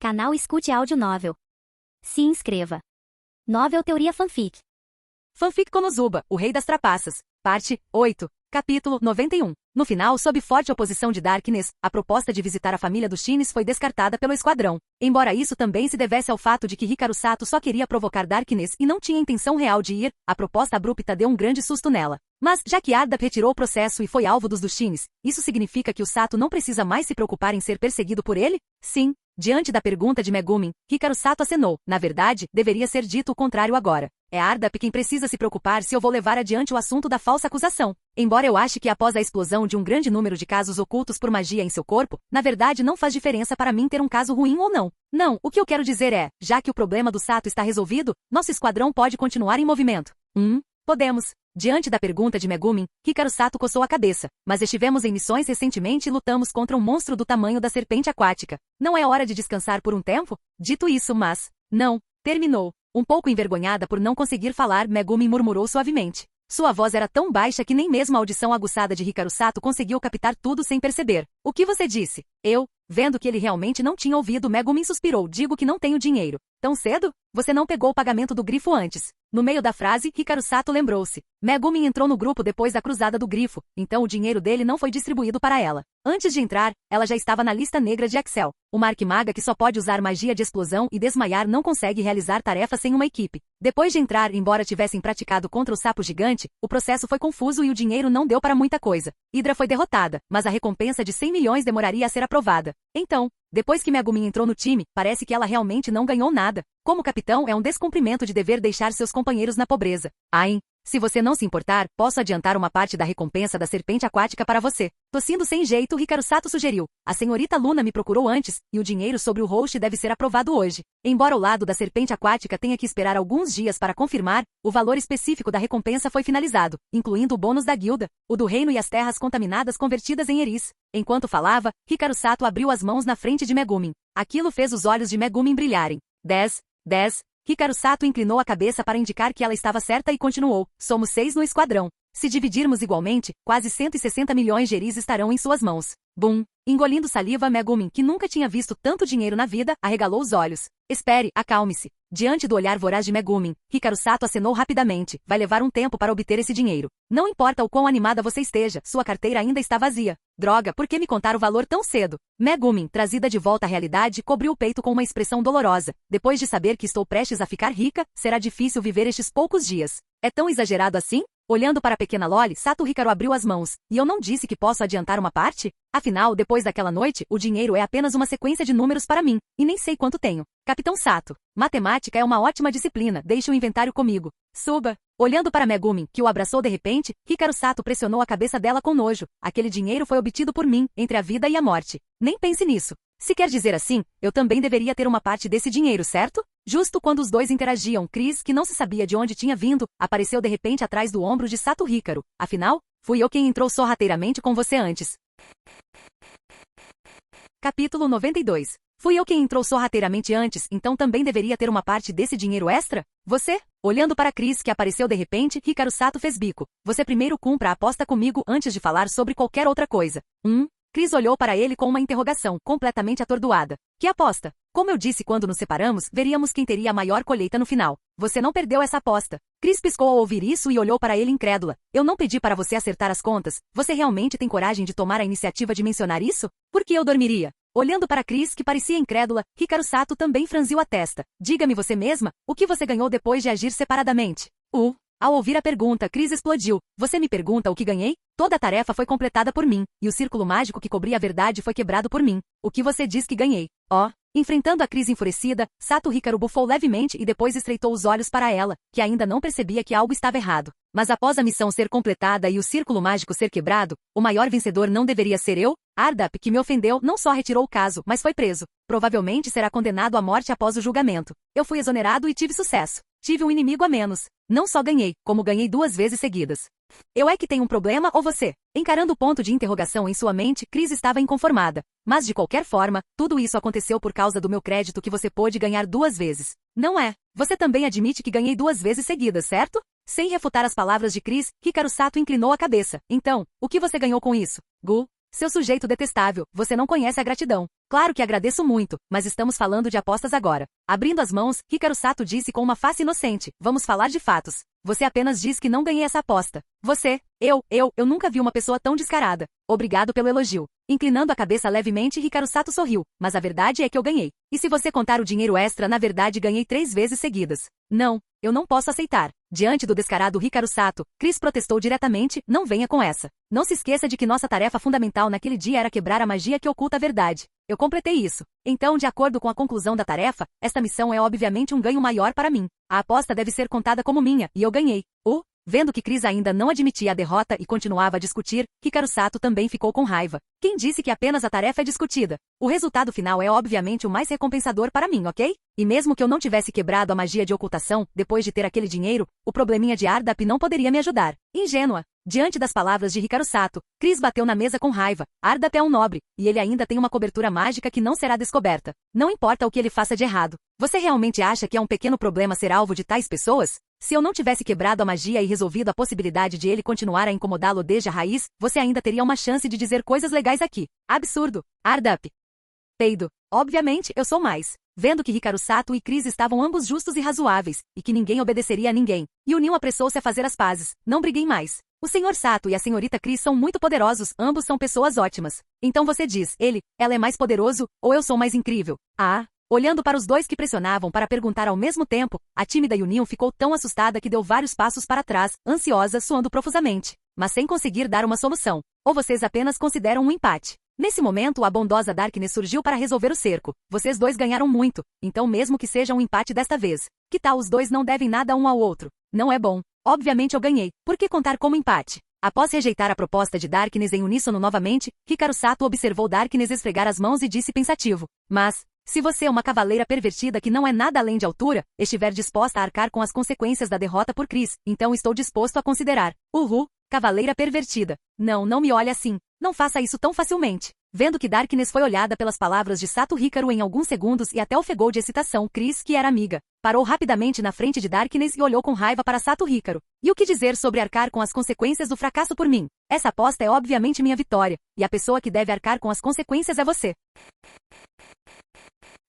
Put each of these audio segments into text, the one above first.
Canal Escute Áudio Novel. Se inscreva. Novel Teoria Fanfic. Fanfic Konosuba, o Rei das Trapaças. Parte 8. Capítulo 91. No final, sob forte oposição de Darkness, a proposta de visitar a família dos Shines foi descartada pelo esquadrão. Embora isso também se devesse ao fato de que Hikaru Sato só queria provocar Darkness e não tinha intenção real de ir, a proposta abrupta deu um grande susto nela. Mas, já que Arda retirou o processo e foi alvo dos Shines, isso significa que o Sato não precisa mais se preocupar em ser perseguido por ele? Sim. Diante da pergunta de Megumin, Hikaru Sato acenou. Na verdade, deveria ser dito o contrário agora. É Ardap quem precisa se preocupar se eu vou levar adiante o assunto da falsa acusação. Embora eu ache que após a explosão de um grande número de casos ocultos por magia em seu corpo, na verdade não faz diferença para mim ter um caso ruim ou não. Não, o que eu quero dizer é, já que o problema do Sato está resolvido, nosso esquadrão pode continuar em movimento. Podemos. Diante da pergunta de Megumin, Hikaru Sato coçou a cabeça. Mas estivemos em missões recentemente e lutamos contra um monstro do tamanho da serpente aquática. Não é hora de descansar por um tempo? Dito isso, mas... Não. Terminou. Um pouco envergonhada por não conseguir falar, Megumin murmurou suavemente. Sua voz era tão baixa que nem mesmo a audição aguçada de Hikaru Sato conseguiu captar tudo sem perceber. O que você disse? Eu, vendo que ele realmente não tinha ouvido, Megumin suspirou. Digo que não tenho dinheiro. Tão cedo? Você não pegou o pagamento do grifo antes. No meio da frase, Hikaru Sato lembrou-se. Megumin entrou no grupo depois da cruzada do grifo, então o dinheiro dele não foi distribuído para ela. Antes de entrar, ela já estava na lista negra de Excel. Uma arquimaga que só pode usar magia de explosão e desmaiar não consegue realizar tarefas sem uma equipe. Depois de entrar, embora tivessem praticado contra o sapo gigante, o processo foi confuso e o dinheiro não deu para muita coisa. Hydra foi derrotada, mas a recompensa de 100 milhões demoraria a ser aprovada. Então, depois que Megumin entrou no time, parece que ela realmente não ganhou nada. Como capitão, é um descumprimento de dever deixar seus companheiros na pobreza. Ain, se você não se importar, posso adiantar uma parte da recompensa da serpente aquática para você. Tossindo sem jeito, Hikaru Sato sugeriu. A senhorita Luna me procurou antes, e o dinheiro sobre o host deve ser aprovado hoje. Embora o lado da serpente aquática tenha que esperar alguns dias para confirmar, o valor específico da recompensa foi finalizado, incluindo o bônus da guilda, o do reino e as terras contaminadas convertidas em Eris. Enquanto falava, Hikaru Sato abriu as mãos na frente de Megumin. Aquilo fez os olhos de Megumin brilharem. 10. Hikaru Sato inclinou a cabeça para indicar que ela estava certa e continuou. Somos 6 no esquadrão. Se dividirmos igualmente, quase 160 milhões de Eris estarão em suas mãos. Bum! Engolindo saliva, Megumin, que nunca tinha visto tanto dinheiro na vida, arregalou os olhos. Espere, acalme-se. Diante do olhar voraz de Megumin, Hikaru Sato acenou rapidamente. Vai levar um tempo para obter esse dinheiro. Não importa o quão animada você esteja, sua carteira ainda está vazia. Droga, por que me contar o valor tão cedo? Megumin, trazida de volta à realidade, cobriu o peito com uma expressão dolorosa. Depois de saber que estou prestes a ficar rica, será difícil viver estes poucos dias. É tão exagerado assim? Olhando para a pequena Loli, Sato Hikaru abriu as mãos. E eu não disse que posso adiantar uma parte? Afinal, depois daquela noite, o dinheiro é apenas uma sequência de números para mim, e nem sei quanto tenho. Capitão Sato, matemática é uma ótima disciplina, deixe o inventário comigo. Suba. Olhando para Megumin, que o abraçou de repente, Hikaru Sato pressionou a cabeça dela com nojo. Aquele dinheiro foi obtido por mim, entre a vida e a morte. Nem pense nisso. Se quer dizer assim, eu também deveria ter uma parte desse dinheiro, certo? Justo quando os dois interagiam, Chris, que não se sabia de onde tinha vindo, apareceu de repente atrás do ombro de Sato Hikaru. Afinal, fui eu quem entrou sorrateiramente com você antes. Capítulo 92. Fui eu quem entrou sorrateiramente antes, então também deveria ter uma parte desse dinheiro extra? Você? Olhando para Chris, que apareceu de repente, Hikaru Sato fez bico. Você primeiro cumpra a aposta comigo antes de falar sobre qualquer outra coisa. Chris olhou para ele com uma interrogação, completamente atordoada. Que aposta? Como eu disse quando nos separamos, veríamos quem teria a maior colheita no final. Você não perdeu essa aposta. Chris piscou ao ouvir isso e olhou para ele incrédula. Eu não pedi para você acertar as contas. Você realmente tem coragem de tomar a iniciativa de mencionar isso? Por que eu dormiria? Olhando para Chris, que parecia incrédula, Hikaru Sato também franziu a testa. Diga-me você mesma, o que você ganhou depois de agir separadamente? Ao ouvir a pergunta, Chris explodiu. Você me pergunta o que ganhei? Toda a tarefa foi completada por mim, e o círculo mágico que cobria a verdade foi quebrado por mim. O que você diz que ganhei? Enfrentando a Chris enfurecida, Sato Hikaru bufou levemente e depois estreitou os olhos para ela, que ainda não percebia que algo estava errado. Mas após a missão ser completada e o círculo mágico ser quebrado, o maior vencedor não deveria ser eu? Ardap, que me ofendeu, não só retirou o caso, mas foi preso. Provavelmente será condenado à morte após o julgamento. Eu fui exonerado e tive sucesso. Tive um inimigo a menos. Não só ganhei, como ganhei 2 vezes seguidas. Eu é que tenho um problema ou você? Encarando o ponto de interrogação em sua mente, Chris estava inconformada. Mas de qualquer forma, tudo isso aconteceu por causa do meu crédito que você pôde ganhar 2 vezes. Não é? Você também admite que ganhei 2 vezes seguidas, certo? Sem refutar as palavras de Chris, Hikaru Sato inclinou a cabeça. Então, o que você ganhou com isso? Seu sujeito detestável, você não conhece a gratidão. Claro que agradeço muito, mas estamos falando de apostas agora. Abrindo as mãos, Hikaru Sato disse com uma face inocente, vamos falar de fatos. Você apenas diz que não ganhei essa aposta. Você, eu nunca vi uma pessoa tão descarada. Obrigado pelo elogio. Inclinando a cabeça levemente, Hikaru Sato sorriu, mas a verdade é que eu ganhei. E se você contar o dinheiro extra, na verdade ganhei 3 vezes seguidas. Não, eu não posso aceitar. Diante do descarado Hikaru Sato, Chris protestou diretamente, não venha com essa. Não se esqueça de que nossa tarefa fundamental naquele dia era quebrar a magia que oculta a verdade. Eu completei isso. Então, de acordo com a conclusão da tarefa, esta missão é obviamente um ganho maior para mim. A aposta deve ser contada como minha, e eu ganhei. Vendo que Chris ainda não admitia a derrota e continuava a discutir, Hikaru Sato também ficou com raiva. Quem disse que apenas a tarefa é discutida? O resultado final é obviamente o mais recompensador para mim, ok? E mesmo que eu não tivesse quebrado a magia de ocultação, depois de ter aquele dinheiro, o probleminha de Ardap não poderia me ajudar. Ingênua. Diante das palavras de Hikaru Sato, Chris bateu na mesa com raiva. Ardap é um nobre, e ele ainda tem uma cobertura mágica que não será descoberta. Não importa o que ele faça de errado. Você realmente acha que é um pequeno problema ser alvo de tais pessoas? Se eu não tivesse quebrado a magia e resolvido a possibilidade de ele continuar a incomodá-lo desde a raiz, você ainda teria uma chance de dizer coisas legais aqui. Absurdo. Ardap. Peido. Obviamente, eu sou mais. Vendo que Hikaru Sato e Chris estavam ambos justos e razoáveis, e que ninguém obedeceria a ninguém, Yunin apressou-se a fazer as pazes. Não briguem mais. O Sr. Sato e a Senhorita Chris são muito poderosos, ambos são pessoas ótimas. Então você diz, ela é mais poderoso, ou eu sou mais incrível? Olhando para os dois que pressionavam para perguntar ao mesmo tempo, a tímida Yunin ficou tão assustada que deu vários passos para trás, ansiosa, suando profusamente, mas sem conseguir dar uma solução. Ou vocês apenas consideram um empate? Nesse momento, a bondosa Darkness surgiu para resolver o cerco. Vocês dois ganharam muito, então mesmo que seja um empate desta vez. Que tal os dois não devem nada um ao outro? Não é bom. Obviamente eu ganhei. Por que contar como empate? Após rejeitar a proposta de Darkness em uníssono novamente, Hikaru Sato observou Darkness esfregar as mãos e disse pensativo. Mas, se você, uma cavaleira pervertida que não é nada além de altura, estiver disposta a arcar com as consequências da derrota por Chris, então estou disposto a considerar. Cavaleira pervertida. Não me olhe assim. Não faça isso tão facilmente. Vendo que Darkness foi olhada pelas palavras de Sato Hikaru em alguns segundos e até ofegou de excitação, Chris, que era amiga, parou rapidamente na frente de Darkness e olhou com raiva para Sato Hikaru. E o que dizer sobre arcar com as consequências do fracasso por mim? Essa aposta é obviamente minha vitória, e a pessoa que deve arcar com as consequências é você.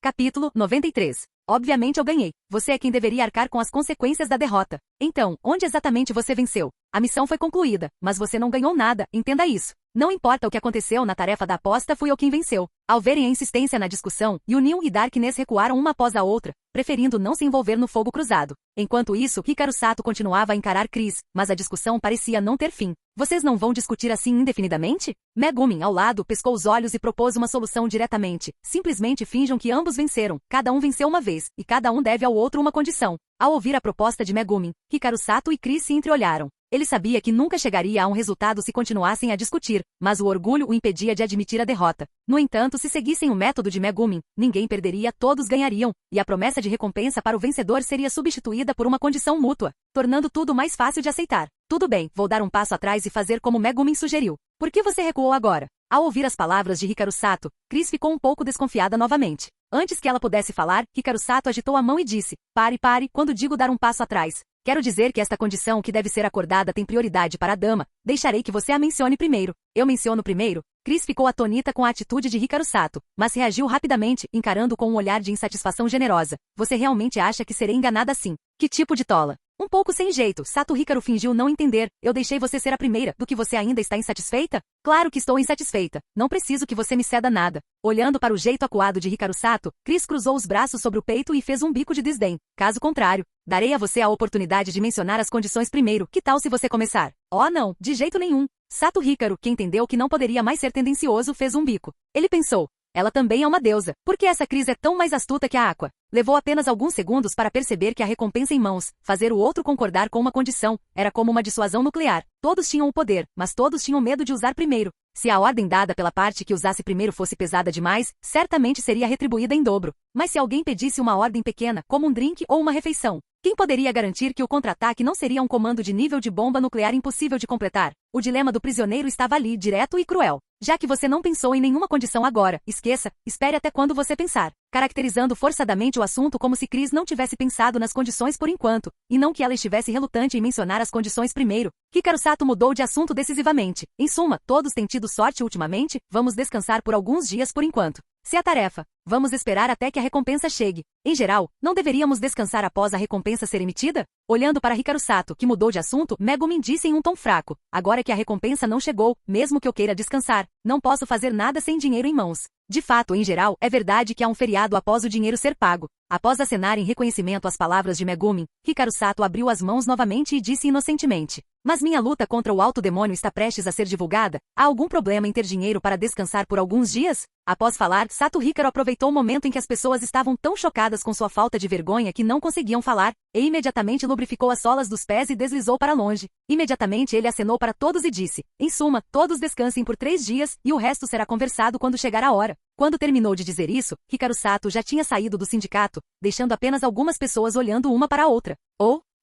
Capítulo 93. Obviamente eu ganhei. Você é quem deveria arcar com as consequências da derrota. Então, onde exatamente você venceu? A missão foi concluída, mas você não ganhou nada, entenda isso. Não importa o que aconteceu na tarefa da aposta, fui eu quem venceu. Ao verem a insistência na discussão, Yunin e Darkness recuaram uma após a outra, preferindo não se envolver no fogo cruzado. Enquanto isso, Hikaru Sato continuava a encarar Chris, mas a discussão parecia não ter fim. Vocês não vão discutir assim indefinidamente? Megumin, ao lado, pescou os olhos e propôs uma solução diretamente. Simplesmente finjam que ambos venceram, cada um venceu uma vez, e cada um deve ao outro uma condição. Ao ouvir a proposta de Megumin, Hikaru Sato e Chris se entreolharam. Ele sabia que nunca chegaria a um resultado se continuassem a discutir, mas o orgulho o impedia de admitir a derrota. No entanto, se seguissem o método de Megumin, ninguém perderia, todos ganhariam, e a promessa de recompensa para o vencedor seria substituída por uma condição mútua, tornando tudo mais fácil de aceitar. Tudo bem, vou dar um passo atrás e fazer como Megumin sugeriu. Por que você recuou agora? Ao ouvir as palavras de Hikaru Sato, Chris ficou um pouco desconfiada novamente. Antes que ela pudesse falar, Hikaru Sato agitou a mão e disse, pare, quando digo dar um passo atrás. Quero dizer que esta condição que deve ser acordada tem prioridade para a dama, deixarei que você a mencione primeiro. Eu menciono primeiro? Chris ficou atônita com a atitude de Hikaru Sato, mas reagiu rapidamente, encarando com um olhar de insatisfação generosa. Você realmente acha que serei enganada assim? Que tipo de tola? Um pouco sem jeito, Sato Hikaru fingiu não entender. Eu deixei você ser a primeira, do que você ainda está insatisfeita? Claro que estou insatisfeita. Não preciso que você me ceda nada. Olhando para o jeito acuado de Hikaru Sato, Chris cruzou os braços sobre o peito e fez um bico de desdém. Caso contrário, darei a você a oportunidade de mencionar as condições primeiro. Que tal se você começar? Oh não, de jeito nenhum. Sato Hikaru, que entendeu que não poderia mais ser tendencioso, fez um bico. Ele pensou. Ela também é uma deusa. Por que essa Chris é tão mais astuta que a Aqua? Levou apenas alguns segundos para perceber que a recompensa em mãos, fazer o outro concordar com uma condição, era como uma dissuasão nuclear. Todos tinham o poder, mas todos tinham medo de usar primeiro. Se a ordem dada pela parte que usasse primeiro fosse pesada demais, certamente seria retribuída em dobro. Mas se alguém pedisse uma ordem pequena, como um drink ou uma refeição, quem poderia garantir que o contra-ataque não seria um comando de nível de bomba nuclear impossível de completar? O dilema do prisioneiro estava ali, direto e cruel. Já que você não pensou em nenhuma condição agora, esqueça, espere até quando você pensar. caracterizando forçadamente o assunto como se Chris não tivesse pensado nas condições por enquanto, e não que ela estivesse relutante em mencionar as condições primeiro. Hikaru Sato mudou de assunto decisivamente. Em suma, todos têm tido sorte ultimamente, vamos descansar por alguns dias por enquanto. Se a tarefa, vamos esperar até que a recompensa chegue. Em geral, não deveríamos descansar após a recompensa ser emitida? Olhando para Hikaru Sato, que mudou de assunto, Megumin disse em um tom fraco. Agora que a recompensa não chegou, mesmo que eu queira descansar, não posso fazer nada sem dinheiro em mãos. De fato, em geral, é verdade que há um feriado após o dinheiro ser pago. Após acenar em reconhecimento às palavras de Megumin, Hikaru Sato abriu as mãos novamente e disse inocentemente. Mas minha luta contra o alto demônio está prestes a ser divulgada? Há algum problema em ter dinheiro para descansar por alguns dias? Após falar, Sato Hikaru aproveitou o momento em que as pessoas estavam tão chocadas com sua falta de vergonha que não conseguiam falar, e imediatamente lubrificou as solas dos pés e deslizou para longe. Imediatamente ele acenou para todos e disse, em suma, todos descansem por 3 dias, e o resto será conversado quando chegar a hora. Quando terminou de dizer isso, Hikaru Sato já tinha saído do sindicato, deixando apenas algumas pessoas olhando uma para a outra.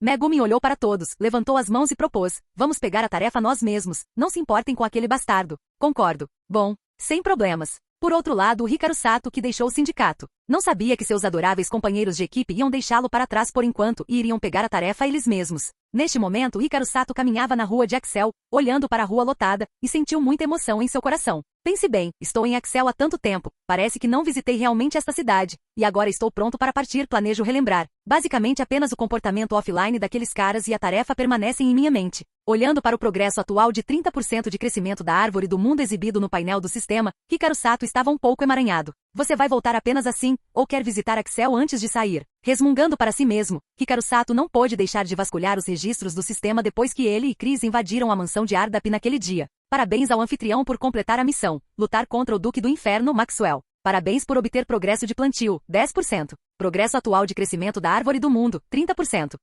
Megumin olhou para todos, levantou as mãos e propôs, vamos pegar a tarefa nós mesmos, não se importem com aquele bastardo. Concordo. Bom, sem problemas. Por outro lado, o Hikaru Sato que deixou o sindicato. Não sabia que seus adoráveis companheiros de equipe iam deixá-lo para trás por enquanto e iriam pegar a tarefa eles mesmos. Neste momento, Hikaru Sato caminhava na rua de Axel, olhando para a rua lotada, e sentiu muita emoção em seu coração. Pense bem, estou em Axel há tanto tempo, parece que não visitei realmente esta cidade, e agora estou pronto para partir, planejo relembrar. Basicamente apenas o comportamento offline daqueles caras e a tarefa permanecem em minha mente. Olhando para o progresso atual de 30% de crescimento da árvore do mundo exibido no painel do sistema, Hikaru Sato estava um pouco emaranhado. Você vai voltar apenas assim, ou quer visitar Axel antes de sair? Resmungando para si mesmo, Hikaru Sato não pôde deixar de vasculhar os registros do sistema depois que ele e Chris invadiram a mansão de Ardap naquele dia. Parabéns ao anfitrião por completar a missão, lutar contra o Duque do Inferno, Maxwell. Parabéns por obter progresso de plantio, 10%. Progresso atual de crescimento da árvore do mundo, 30%.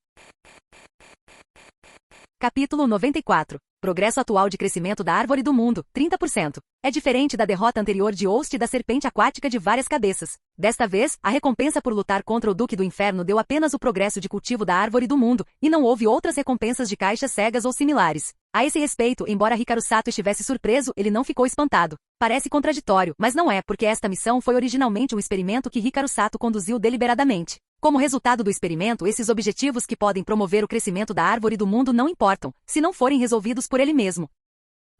Capítulo 94. Progresso atual de crescimento da árvore do mundo, 30%. É diferente da derrota anterior de Host e da serpente aquática de várias cabeças. Desta vez, a recompensa por lutar contra o Duque do Inferno deu apenas o progresso de cultivo da árvore do mundo, e não houve outras recompensas de caixas cegas ou similares. A esse respeito, embora Hikaru Sato estivesse surpreso, ele não ficou espantado. Parece contraditório, mas não é, porque esta missão foi originalmente um experimento que Hikaru Sato conduziu deliberadamente. Como resultado do experimento, esses objetivos que podem promover o crescimento da árvore do mundo não importam, se não forem resolvidos por ele mesmo.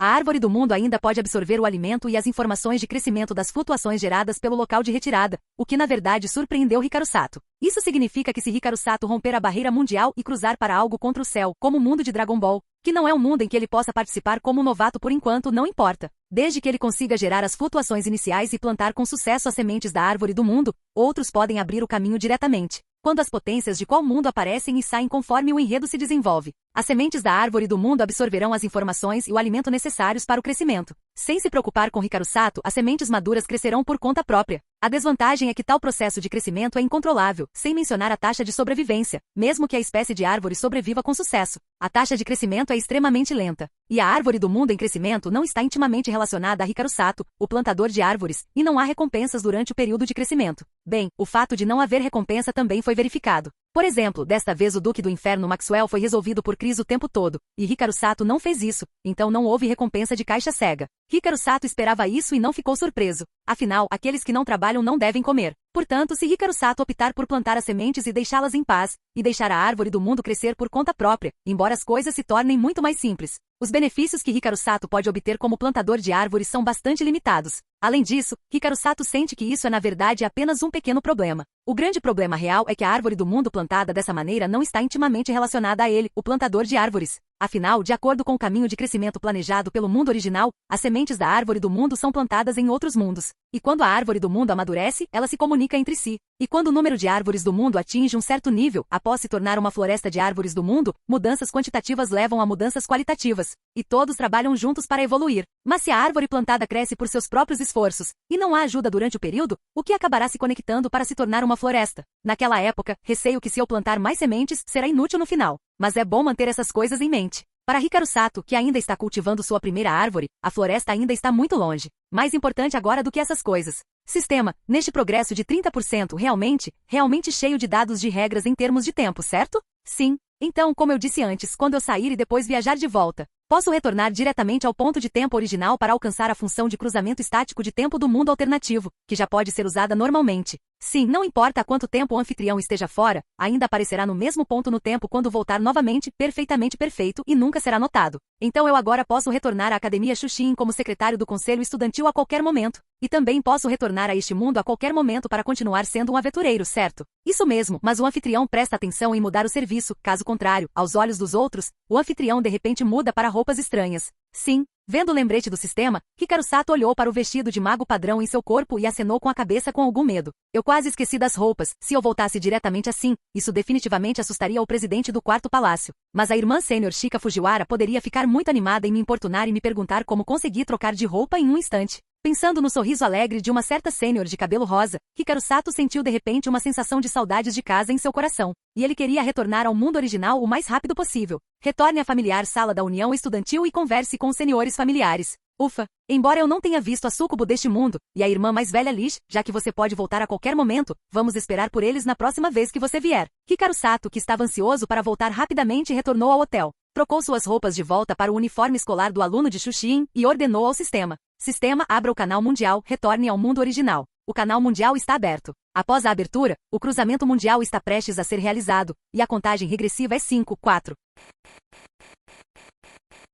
A árvore do mundo ainda pode absorver o alimento e as informações de crescimento das flutuações geradas pelo local de retirada, o que na verdade surpreendeu Hikaru Sato. Isso significa que se Hikaru Sato romper a barreira mundial e cruzar para algo contra o céu, como o mundo de Dragon Ball, que não é um mundo em que ele possa participar como um novato por enquanto, não importa. Desde que ele consiga gerar as flutuações iniciais e plantar com sucesso as sementes da árvore do mundo, outros podem abrir o caminho diretamente. Quando as potências de qual mundo aparecem e saem conforme o enredo se desenvolve, as sementes da árvore do mundo absorverão as informações e o alimento necessários para o crescimento. Sem se preocupar com Hikaru Sato, as sementes maduras crescerão por conta própria. A desvantagem é que tal processo de crescimento é incontrolável, sem mencionar a taxa de sobrevivência, mesmo que a espécie de árvore sobreviva com sucesso. A taxa de crescimento é extremamente lenta. E a árvore do mundo em crescimento não está intimamente relacionada a Hikaru Sato, o plantador de árvores, e não há recompensas durante o período de crescimento. Bem, o fato de não haver recompensa também foi verificado. Por exemplo, desta vez o Duque do Inferno Maxwell foi resolvido por Chris o tempo todo, e Hikaru Sato não fez isso, então não houve recompensa de caixa cega. Hikaru Sato esperava isso e não ficou surpreso. Afinal, aqueles que não trabalham não devem comer. Portanto, se Hikaru Sato optar por plantar as sementes e deixá-las em paz, e deixar a árvore do mundo crescer por conta própria, embora as coisas se tornem muito mais simples, os benefícios que Hikaru Sato pode obter como plantador de árvores são bastante limitados. Além disso, Hikaru Sato sente que isso é na verdade apenas um pequeno problema. O grande problema real é que a árvore do mundo plantada dessa maneira não está intimamente relacionada a ele, o plantador de árvores. Afinal, de acordo com o caminho de crescimento planejado pelo mundo original, as sementes da árvore do mundo são plantadas em outros mundos. E quando a árvore do mundo amadurece, ela se comunica entre si. E quando o número de árvores do mundo atinge um certo nível, após se tornar uma floresta de árvores do mundo, mudanças quantitativas levam a mudanças qualitativas. E todos trabalham juntos para evoluir. Mas se a árvore plantada cresce por seus próprios esforços, e não há ajuda durante o período, o que acabará se conectando para se tornar uma floresta? Naquela época, receio que se eu plantar mais sementes, será inútil no final. Mas é bom manter essas coisas em mente. Para Hikaru Sato, que ainda está cultivando sua primeira árvore, a floresta ainda está muito longe. Mais importante agora do que essas coisas. Sistema, neste progresso de 30% realmente cheio de dados de regras em termos de tempo, certo? Sim. Então, como eu disse antes, quando eu sair e depois viajar de volta, Posso retornar diretamente ao ponto de tempo original para alcançar a função de cruzamento estático de tempo do mundo alternativo, que já pode ser usada normalmente. Sim, não importa há quanto tempo o anfitrião esteja fora, ainda aparecerá no mesmo ponto no tempo quando voltar novamente, perfeitamente perfeito, e nunca será notado. Então eu agora posso retornar à Academia Xuxin como secretário do Conselho Estudantil a qualquer momento. E também posso retornar a este mundo a qualquer momento para continuar sendo um aventureiro, certo? Isso mesmo, mas o anfitrião presta atenção em mudar o serviço, caso contrário, aos olhos dos outros, o anfitrião de repente muda para roupas estranhas. Sim. Vendo o lembrete do sistema, Hikaru Sato olhou para o vestido de mago padrão em seu corpo e acenou com a cabeça com algum medo. Eu quase esqueci das roupas, se eu voltasse diretamente assim, isso definitivamente assustaria o presidente do quarto palácio. Mas a irmã sênior Shika Fujiwara poderia ficar muito animada em me importunar e me perguntar como consegui trocar de roupa em um instante. Pensando no sorriso alegre de uma certa sênior de cabelo rosa, Hikaru Sato sentiu de repente uma sensação de saudades de casa em seu coração. E ele queria retornar ao mundo original o mais rápido possível. Retorne à familiar sala da União Estudantil e converse com os senhores familiares. Ufa! Embora eu não tenha visto a súcubo deste mundo, e a irmã mais velha Lish, já que você pode voltar a qualquer momento, vamos esperar por eles na próxima vez que você vier. Hikaru Sato, que estava ansioso para voltar rapidamente, retornou ao hotel. Trocou suas roupas de volta para o uniforme escolar do aluno de Xuxin e ordenou ao sistema. Sistema, abra o canal mundial, retorne ao mundo original. O canal mundial está aberto. Após a abertura, o cruzamento mundial está prestes a ser realizado, e a contagem regressiva é 5, 4.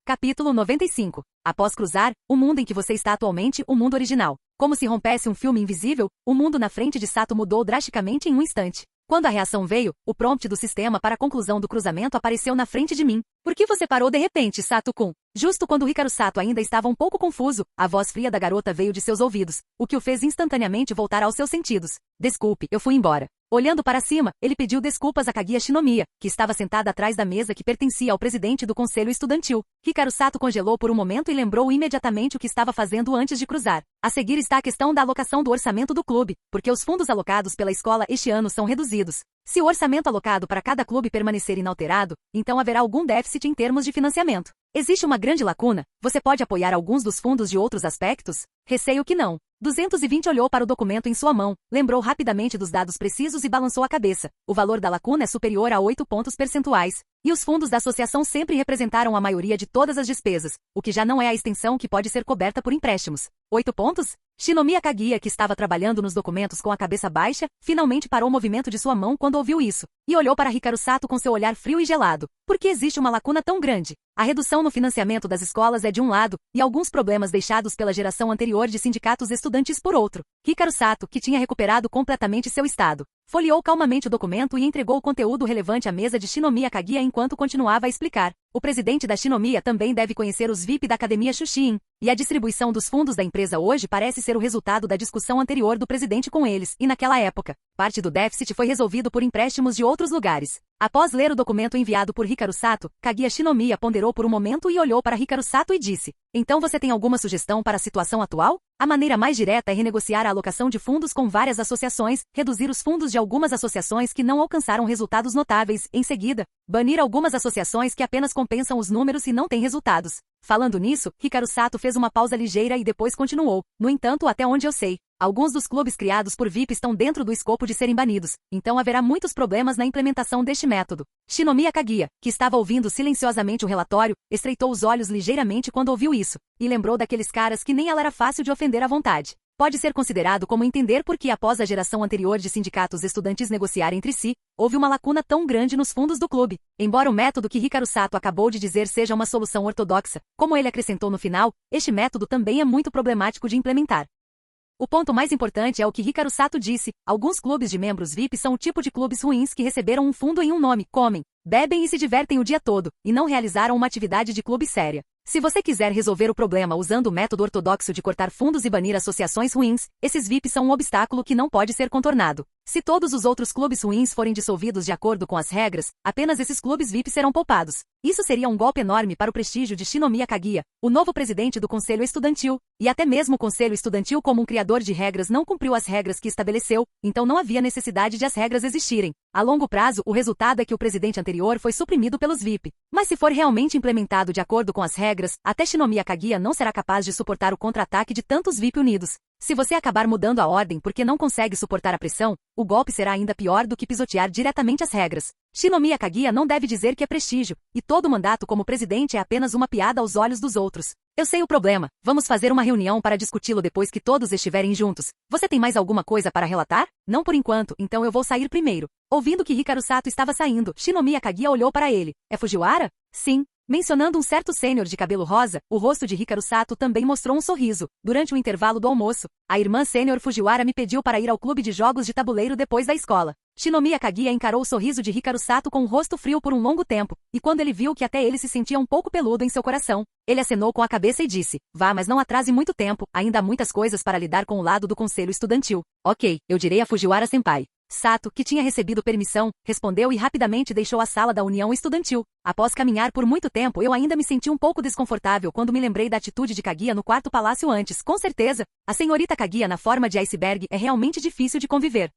Capítulo 95. Após cruzar, o mundo em que você está atualmente, o mundo original. Como se rompesse um filme invisível, o mundo na frente de Sato mudou drasticamente em um instante. Quando a reação veio, o prompt do sistema para a conclusão do cruzamento apareceu na frente de mim. Por que você parou de repente, Sato-kun? Justo quando Hikaru Sato ainda estava um pouco confuso, a voz fria da garota veio de seus ouvidos, o que o fez instantaneamente voltar aos seus sentidos. Desculpe, eu fui embora. Olhando para cima, ele pediu desculpas a Kaguya Shinomiya, que estava sentada atrás da mesa que pertencia ao presidente do conselho estudantil. Hikaru Sato congelou por um momento e lembrou imediatamente o que estava fazendo antes de cruzar. A seguir está a questão da alocação do orçamento do clube, porque os fundos alocados pela escola este ano são reduzidos. Se o orçamento alocado para cada clube permanecer inalterado, então haverá algum déficit em termos de financiamento. Existe uma grande lacuna? Você pode apoiar alguns dos fundos de outros aspectos? Receio que não. 220 olhou para o documento em sua mão, lembrou rapidamente dos dados precisos e balançou a cabeça. O valor da lacuna é superior a 8 pontos percentuais. E os fundos da associação sempre representaram a maioria de todas as despesas, o que já não é a extensão que pode ser coberta por empréstimos. 8 pontos? Shinomiya Kaguya, que estava trabalhando nos documentos com a cabeça baixa, finalmente parou o movimento de sua mão quando ouviu isso, e olhou para Hikaru Sato com seu olhar frio e gelado. Por que existe uma lacuna tão grande? A redução no financiamento das escolas é de um lado, e alguns problemas deixados pela geração anterior de sindicatos estudantis por outro. Hikaru Sato, que tinha recuperado completamente seu estado, folheou calmamente o documento e entregou o conteúdo relevante à mesa de Shinomiya Kaguya enquanto continuava a explicar. O presidente da Shinomiya também deve conhecer os VIP da Academia Xuxin, e a distribuição dos fundos da empresa hoje parece ser o resultado da discussão anterior do presidente com eles, e naquela época, parte do déficit foi resolvido por empréstimos de outros lugares. Após ler o documento enviado por Hikaru Sato, Kaguya Shinomiya ponderou por um momento e olhou para Hikaru Sato e disse: então você tem alguma sugestão para a situação atual? A maneira mais direta é renegociar a alocação de fundos com várias associações, reduzir os fundos de algumas associações que não alcançaram resultados notáveis, em seguida, banir algumas associações que apenas compensam os números e não têm resultados. Falando nisso, Hikaru Sato fez uma pausa ligeira e depois continuou. No entanto, até onde eu sei, alguns dos clubes criados por VIP estão dentro do escopo de serem banidos, então haverá muitos problemas na implementação deste método. Shinomiya Kaguya, que estava ouvindo silenciosamente o relatório, estreitou os olhos ligeiramente quando ouviu isso, e lembrou daqueles caras que nem ela era fácil de ofender à vontade. Pode ser considerado como entender por que após a geração anterior de sindicatos estudantis negociar entre si, houve uma lacuna tão grande nos fundos do clube. Embora o método que Hikaru Sato acabou de dizer seja uma solução ortodoxa, como ele acrescentou no final, este método também é muito problemático de implementar. O ponto mais importante é o que Hikaru Sato disse: alguns clubes de membros VIP são o tipo de clubes ruins que receberam um fundo em um nome, comem, bebem e se divertem o dia todo, e não realizaram uma atividade de clube séria. Se você quiser resolver o problema usando o método ortodoxo de cortar fundos e banir associações ruins, esses VIPs são um obstáculo que não pode ser contornado. Se todos os outros clubes ruins forem dissolvidos de acordo com as regras, apenas esses clubes VIP serão poupados. Isso seria um golpe enorme para o prestígio de Shinomiya Kaguya, o novo presidente do Conselho Estudantil, e até mesmo o Conselho Estudantil como um criador de regras não cumpriu as regras que estabeleceu, então não havia necessidade de as regras existirem. A longo prazo, o resultado é que o presidente anterior foi suprimido pelos VIP. Mas se for realmente implementado de acordo com as regras, até Shinomiya Kaguya não será capaz de suportar o contra-ataque de tantos VIP unidos. Se você acabar mudando a ordem porque não consegue suportar a pressão, o golpe será ainda pior do que pisotear diretamente as regras. Shinomiya Kaguya não deve dizer que é prestígio, e todo mandato como presidente é apenas uma piada aos olhos dos outros. Eu sei o problema, vamos fazer uma reunião para discuti-lo depois que todos estiverem juntos. Você tem mais alguma coisa para relatar? Não por enquanto, então eu vou sair primeiro. Ouvindo que Hikaru Sato estava saindo, Shinomiya Kaguya olhou para ele. É Fujiwara? Sim. Mencionando um certo sênior de cabelo rosa, o rosto de Hikaru Sato também mostrou um sorriso. Durante o intervalo do almoço, a irmã sênior Fujiwara me pediu para ir ao clube de jogos de tabuleiro depois da escola. Shinomiya Kaguya encarou o sorriso de Hikaru Sato com o rosto frio por um longo tempo, e quando ele viu que até ele se sentia um pouco peludo em seu coração, ele acenou com a cabeça e disse, vá, mas não atrase muito tempo, ainda há muitas coisas para lidar com o lado do conselho estudantil. Ok, eu direi a Fujiwara-senpai. Sato, que tinha recebido permissão, respondeu e rapidamente deixou a sala da União Estudantil. Após caminhar por muito tempo, eu ainda me senti um pouco desconfortável quando me lembrei da atitude de Kaguya no quarto palácio antes. Com certeza, a senhorita Kaguya na forma de iceberg é realmente difícil de conviver.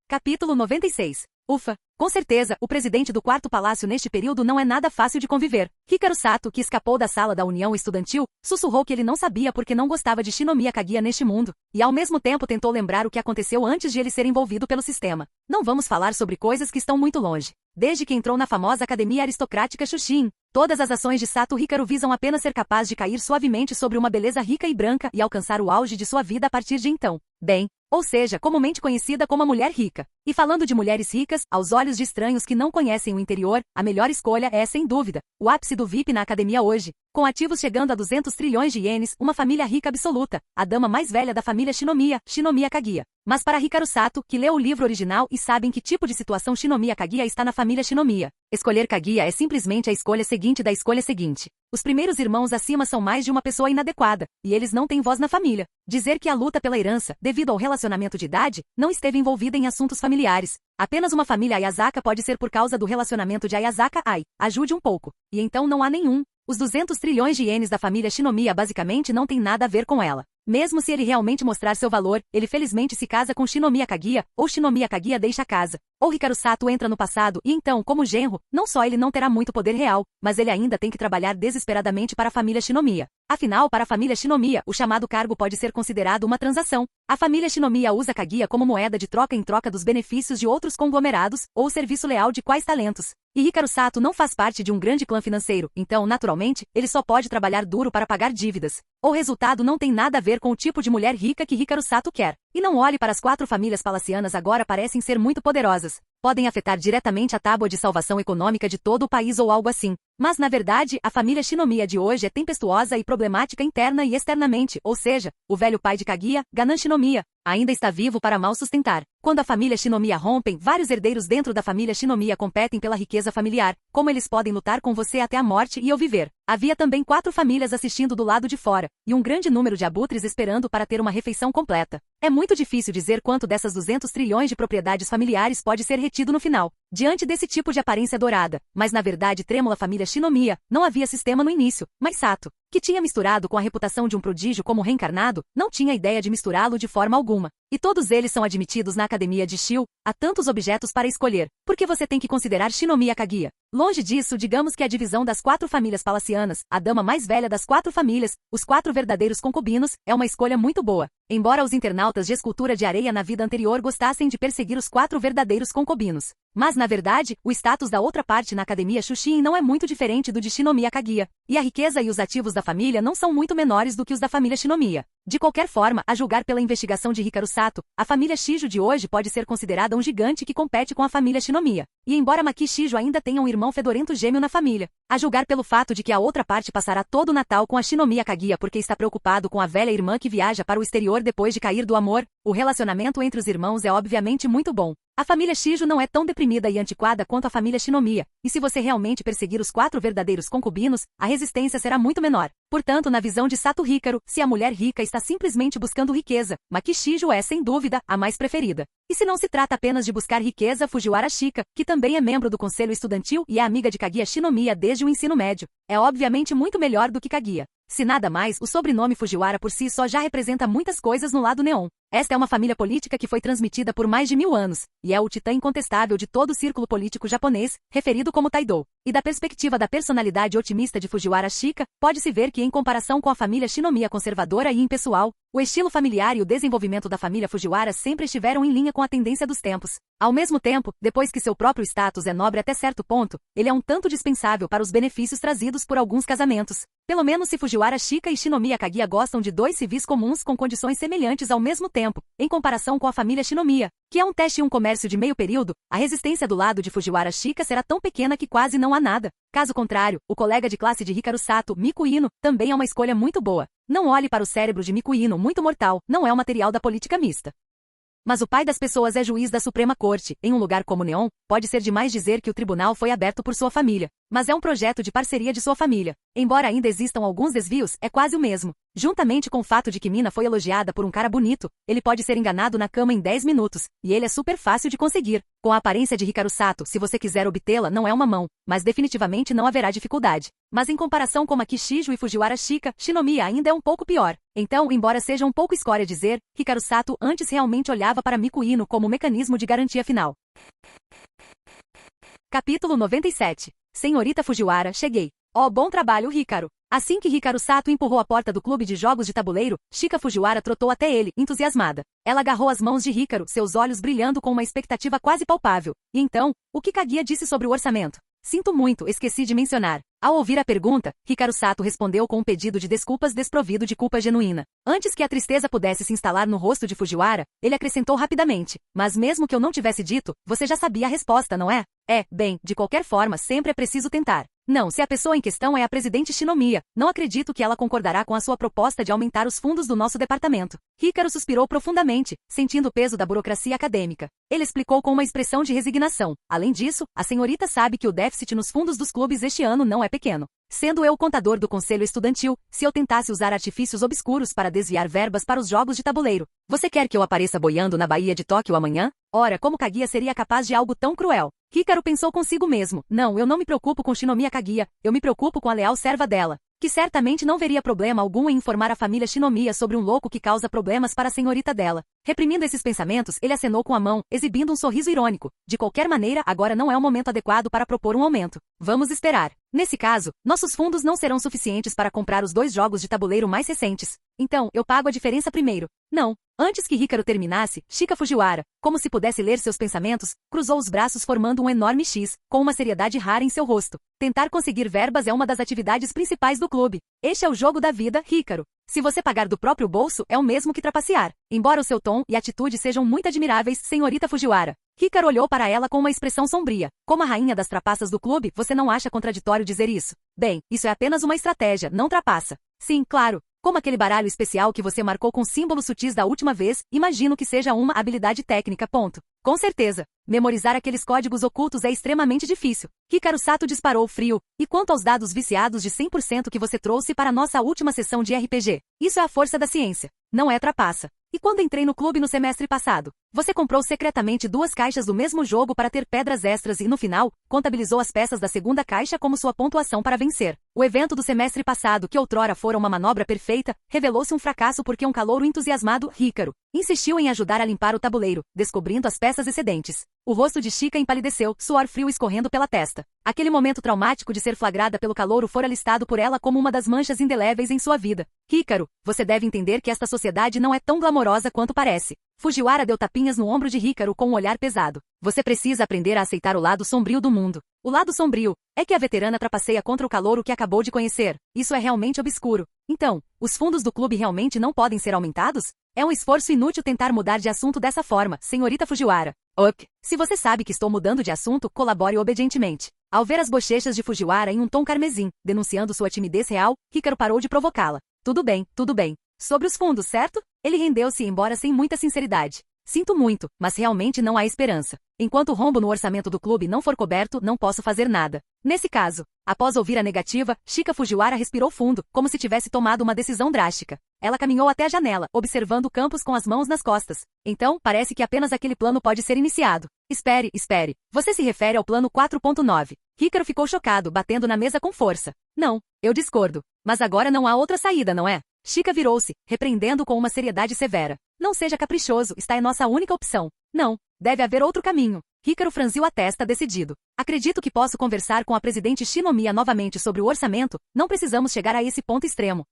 Capítulo 96. Ufa! Com certeza, o presidente do quarto palácio neste período não é nada fácil de conviver. Hikaru Sato, que escapou da sala da União Estudantil, sussurrou que ele não sabia porque não gostava de Shinomiya Kaguya neste mundo, e ao mesmo tempo tentou lembrar o que aconteceu antes de ele ser envolvido pelo sistema. Não vamos falar sobre coisas que estão muito longe. Desde que entrou na famosa academia aristocrática Shushin, todas as ações de Sato Hikaru visam apenas ser capaz de cair suavemente sobre uma beleza rica e branca e alcançar o auge de sua vida a partir de então. Bem, ou seja, comumente conhecida como a mulher rica. E falando de mulheres ricas, aos olhos de estranhos que não conhecem o interior, a melhor escolha é, sem dúvida, o ápice do VIP na academia hoje. Com ativos chegando a 200 trilhões de ienes, uma família rica absoluta, a dama mais velha da família Shinomiya, Shinomiya Kaguya. Mas para Hikaru Sato, que leu o livro original e sabe em que tipo de situação Shinomiya Kaguya está na família Shinomiya, escolher Kaguya é simplesmente a escolha seguinte da escolha seguinte. Os primeiros irmãos acima são mais de uma pessoa inadequada, e eles não têm voz na família. Dizer que a luta pela herança, devido ao relacionamento de idade, não esteve envolvida em assuntos familiares. Apenas uma família Ayazaka pode ser por causa do relacionamento de Ayazaka Ai. Ajude um pouco. E então não há nenhum. Os 200 trilhões de ienes da família Shinomiya basicamente não têm nada a ver com ela. Mesmo se ele realmente mostrar seu valor, ele felizmente se casa com Shinomiya Kaguya, ou Shinomiya Kaguya deixa a casa. Ou Hikaru Sato entra no passado e então, como genro, não só ele não terá muito poder real, mas ele ainda tem que trabalhar desesperadamente para a família Shinomiya. Afinal, para a família Shinomiya, o chamado cargo pode ser considerado uma transação. A família Shinomiya usa Kaguya como moeda de troca em troca dos benefícios de outros conglomerados, ou serviço leal de quais talentos. E Hikaru Sato não faz parte de um grande clã financeiro, então, naturalmente, ele só pode trabalhar duro para pagar dívidas. O resultado não tem nada a ver com o tipo de mulher rica que Hikaru Sato quer. E não olhe para as 4 famílias palacianas agora parecem ser muito poderosas. Podem afetar diretamente a tábua de salvação econômica de todo o país ou algo assim. Mas, na verdade, a família Shinomiya de hoje é tempestuosa e problemática interna e externamente, ou seja, o velho pai de Kaguya, Ganan Shinomiya, ainda está vivo para mal sustentar. Quando a família Shinomiya rompem, vários herdeiros dentro da família Shinomiya competem pela riqueza familiar, como eles podem lutar com você até a morte e eu viver. Havia também 4 famílias assistindo do lado de fora, e um grande número de abutres esperando para ter uma refeição completa. É muito difícil dizer quanto dessas 200 trilhões de propriedades familiares pode ser retido no final, diante desse tipo de aparência dourada. Mas na verdade trêmula família Shinomiya, não havia sistema no início, mas Sato, que tinha misturado com a reputação de um prodígio como reencarnado, não tinha ideia de misturá-lo de forma alguma. E todos eles são admitidos na academia de Shio, há tantos objetos para escolher. Por que você tem que considerar Shinomiya Kaguya? Longe disso, digamos que a divisão das 4 famílias palacianas, a dama mais velha das 4 famílias, os 4 verdadeiros concubinos, é uma escolha muito boa. Embora os internautas de escultura de areia na vida anterior gostassem de perseguir os 4 verdadeiros concubinos. Mas, na verdade, o status da outra parte na academia Shushin não é muito diferente do de Shinomiya Kaguya, e a riqueza e os ativos da família não são muito menores do que os da família Shinomiya. De qualquer forma, a julgar pela investigação de Hikaru Sato, a família Shijo de hoje pode ser considerada um gigante que compete com a família Shinomiya. E embora Maki Shijo ainda tenha um irmão fedorento gêmeo na família, a julgar pelo fato de que a outra parte passará todo o Natal com a Shinomiya Kaguya porque está preocupado com a velha irmã que viaja para o exterior depois de cair do amor, o relacionamento entre os irmãos é obviamente muito bom. A família Shijo não é tão deprimida e antiquada quanto a família Shinomiya, e se você realmente perseguir os 4 verdadeiros concubinos, a resistência será muito menor. Portanto, na visão de Sato Hikaru, se a mulher rica está simplesmente buscando riqueza, Maki Shijo é, sem dúvida, a mais preferida. E se não se trata apenas de buscar riqueza, Fujiwara Shika, que também é membro do conselho estudantil e é amiga de Kaguya Shinomiya desde o ensino médio, é obviamente muito melhor do que Kaguya. Se nada mais, o sobrenome Fujiwara por si só já representa muitas coisas no lado neon. Esta é uma família política que foi transmitida por mais de 1000 anos, e é o titã incontestável de todo o círculo político japonês, referido como Taidou. E da perspectiva da personalidade otimista de Fujiwara Shika, pode-se ver que em comparação com a família Shinomiya conservadora e impessoal, o estilo familiar e o desenvolvimento da família Fujiwara sempre estiveram em linha com a tendência dos tempos. Ao mesmo tempo, depois que seu próprio status é nobre até certo ponto, ele é um tanto dispensável para os benefícios trazidos por alguns casamentos. Pelo menos se Fujiwara Shika e Shinomiya Kaguya gostam de dois civis comuns com condições semelhantes ao mesmo tempo, em comparação com a família Shinomiya, que é um teste e um comércio de meio período, a resistência do lado de Fujiwara Shika será tão pequena que quase não há nada. Caso contrário, o colega de classe de Hikaru Sato, Miku Ino, também é uma escolha muito boa. Não olhe para o cérebro de Miku Ino, muito mortal, não é o material da política mista. Mas o pai das pessoas é juiz da Suprema Corte. Em um lugar como Neon, pode ser demais dizer que o tribunal foi aberto por sua família. Mas é um projeto de parceria de sua família. Embora ainda existam alguns desvios, é quase o mesmo. Juntamente com o fato de que Mina foi elogiada por um cara bonito, ele pode ser enganado na cama em 10 minutos, e ele é super fácil de conseguir. Com a aparência de Hikaru Sato, se você quiser obtê-la, não é uma mão, mas definitivamente não haverá dificuldade. Mas em comparação com Maki Shijo e Fujiwara Shika, Shinomiya ainda é um pouco pior. Então, embora seja um pouco escória dizer, Hikaru Sato antes realmente olhava para Miku Ino como mecanismo de garantia final. Capítulo 97. Senhorita Fujiwara, cheguei. Oh, bom trabalho, Hikaru. Assim que Hikaru Sato empurrou a porta do clube de jogos de tabuleiro, Shika Fujiwara trotou até ele, entusiasmada. Ela agarrou as mãos de Hikaru, seus olhos brilhando com uma expectativa quase palpável. E então, o que Kaguya disse sobre o orçamento? Sinto muito, esqueci de mencionar. Ao ouvir a pergunta, Hikaru Sato respondeu com um pedido de desculpas desprovido de culpa genuína. Antes que a tristeza pudesse se instalar no rosto de Fujiwara, ele acrescentou rapidamente. Mas mesmo que eu não tivesse dito, você já sabia a resposta, não é? Bem, de qualquer forma, sempre é preciso tentar. Não, se a pessoa em questão é a presidente Shinomiya, não acredito que ela concordará com a sua proposta de aumentar os fundos do nosso departamento. Hikaru suspirou profundamente, sentindo o peso da burocracia acadêmica. Ele explicou com uma expressão de resignação. Além disso, a senhorita sabe que o déficit nos fundos dos clubes este ano não é pequeno. Sendo eu o contador do conselho estudantil, se eu tentasse usar artifícios obscuros para desviar verbas para os jogos de tabuleiro, você quer que eu apareça boiando na Baía de Tóquio amanhã? Ora, como Kaguya seria capaz de algo tão cruel? Hikaru pensou consigo mesmo. Não, eu não me preocupo com Shinomiya Kaguya, eu me preocupo com a leal serva dela, que certamente não veria problema algum em informar a família Shinomiya sobre um louco que causa problemas para a senhorita dela. Reprimindo esses pensamentos, ele acenou com a mão, exibindo um sorriso irônico. De qualquer maneira, agora não é o momento adequado para propor um aumento. Vamos esperar. Nesse caso, nossos fundos não serão suficientes para comprar os 2 jogos de tabuleiro mais recentes. Então, eu pago a diferença primeiro. Não. Antes que Hikaru terminasse, Shika Fujiwara, como se pudesse ler seus pensamentos, cruzou os braços formando um enorme X, com uma seriedade rara em seu rosto. Tentar conseguir verbas é uma das atividades principais do clube. Este é o jogo da vida, Hikaru. Se você pagar do próprio bolso, é o mesmo que trapacear. Embora o seu tom e atitude sejam muito admiráveis, senhorita Fujiwara. Hikaru olhou para ela com uma expressão sombria. Como a rainha das trapaças do clube, você não acha contraditório dizer isso? Bem, isso é apenas uma estratégia, não trapaça. Sim, claro. Como aquele baralho especial que você marcou com símbolos sutis da última vez, imagino que seja uma habilidade técnica, ponto. Com certeza. Memorizar aqueles códigos ocultos é extremamente difícil. Hikaru Sato disparou frio. E quanto aos dados viciados de 100% que você trouxe para nossa última sessão de RPG? Isso é a força da ciência. Não é trapaça. E quando entrei no clube no semestre passado? Você comprou secretamente 2 caixas do mesmo jogo para ter pedras extras e, no final, contabilizou as peças da segunda caixa como sua pontuação para vencer. O evento do semestre passado, que outrora fora uma manobra perfeita, revelou-se um fracasso porque um calouro entusiasmado, Hikaru, insistiu em ajudar a limpar o tabuleiro, descobrindo as peças excedentes. O rosto de Shika empalideceu, suor frio escorrendo pela testa. Aquele momento traumático de ser flagrada pelo calouro fora listado por ela como uma das manchas indeléveis em sua vida. Hikaru, você deve entender que esta sociedade não é tão glamourosa quanto parece. Fujiwara deu tapinhas no ombro de Hikaru com um olhar pesado. Você precisa aprender a aceitar o lado sombrio do mundo. O lado sombrio é que a veterana trapaceia contra o calouro que acabou de conhecer. Isso é realmente obscuro. Então, os fundos do clube realmente não podem ser aumentados? É um esforço inútil tentar mudar de assunto dessa forma, senhorita Fujiwara. Se você sabe que estou mudando de assunto, colabore obedientemente. Ao ver as bochechas de Fujiwara em um tom carmesim, denunciando sua timidez real, Hikaru parou de provocá-la. Tudo bem, tudo bem. Sobre os fundos, certo? Ele rendeu-se embora sem muita sinceridade. Sinto muito, mas realmente não há esperança. Enquanto o rombo no orçamento do clube não for coberto, não posso fazer nada. Nesse caso, após ouvir a negativa, Shika Fujiwara respirou fundo, como se tivesse tomado uma decisão drástica. Ela caminhou até a janela, observando o campus com as mãos nas costas. Então, parece que apenas aquele plano pode ser iniciado. Espere. Você se refere ao plano 4.9. Hikaru ficou chocado, batendo na mesa com força. Não, eu discordo. Mas agora não há outra saída, não é? Chica virou-se, repreendendo com uma seriedade severa. Não seja caprichoso, esta é nossa única opção. Não, deve haver outro caminho. Hikaru franziu a testa decidido. Acredito que posso conversar com a presidente Shinomiya novamente sobre o orçamento, não precisamos chegar a esse ponto extremo.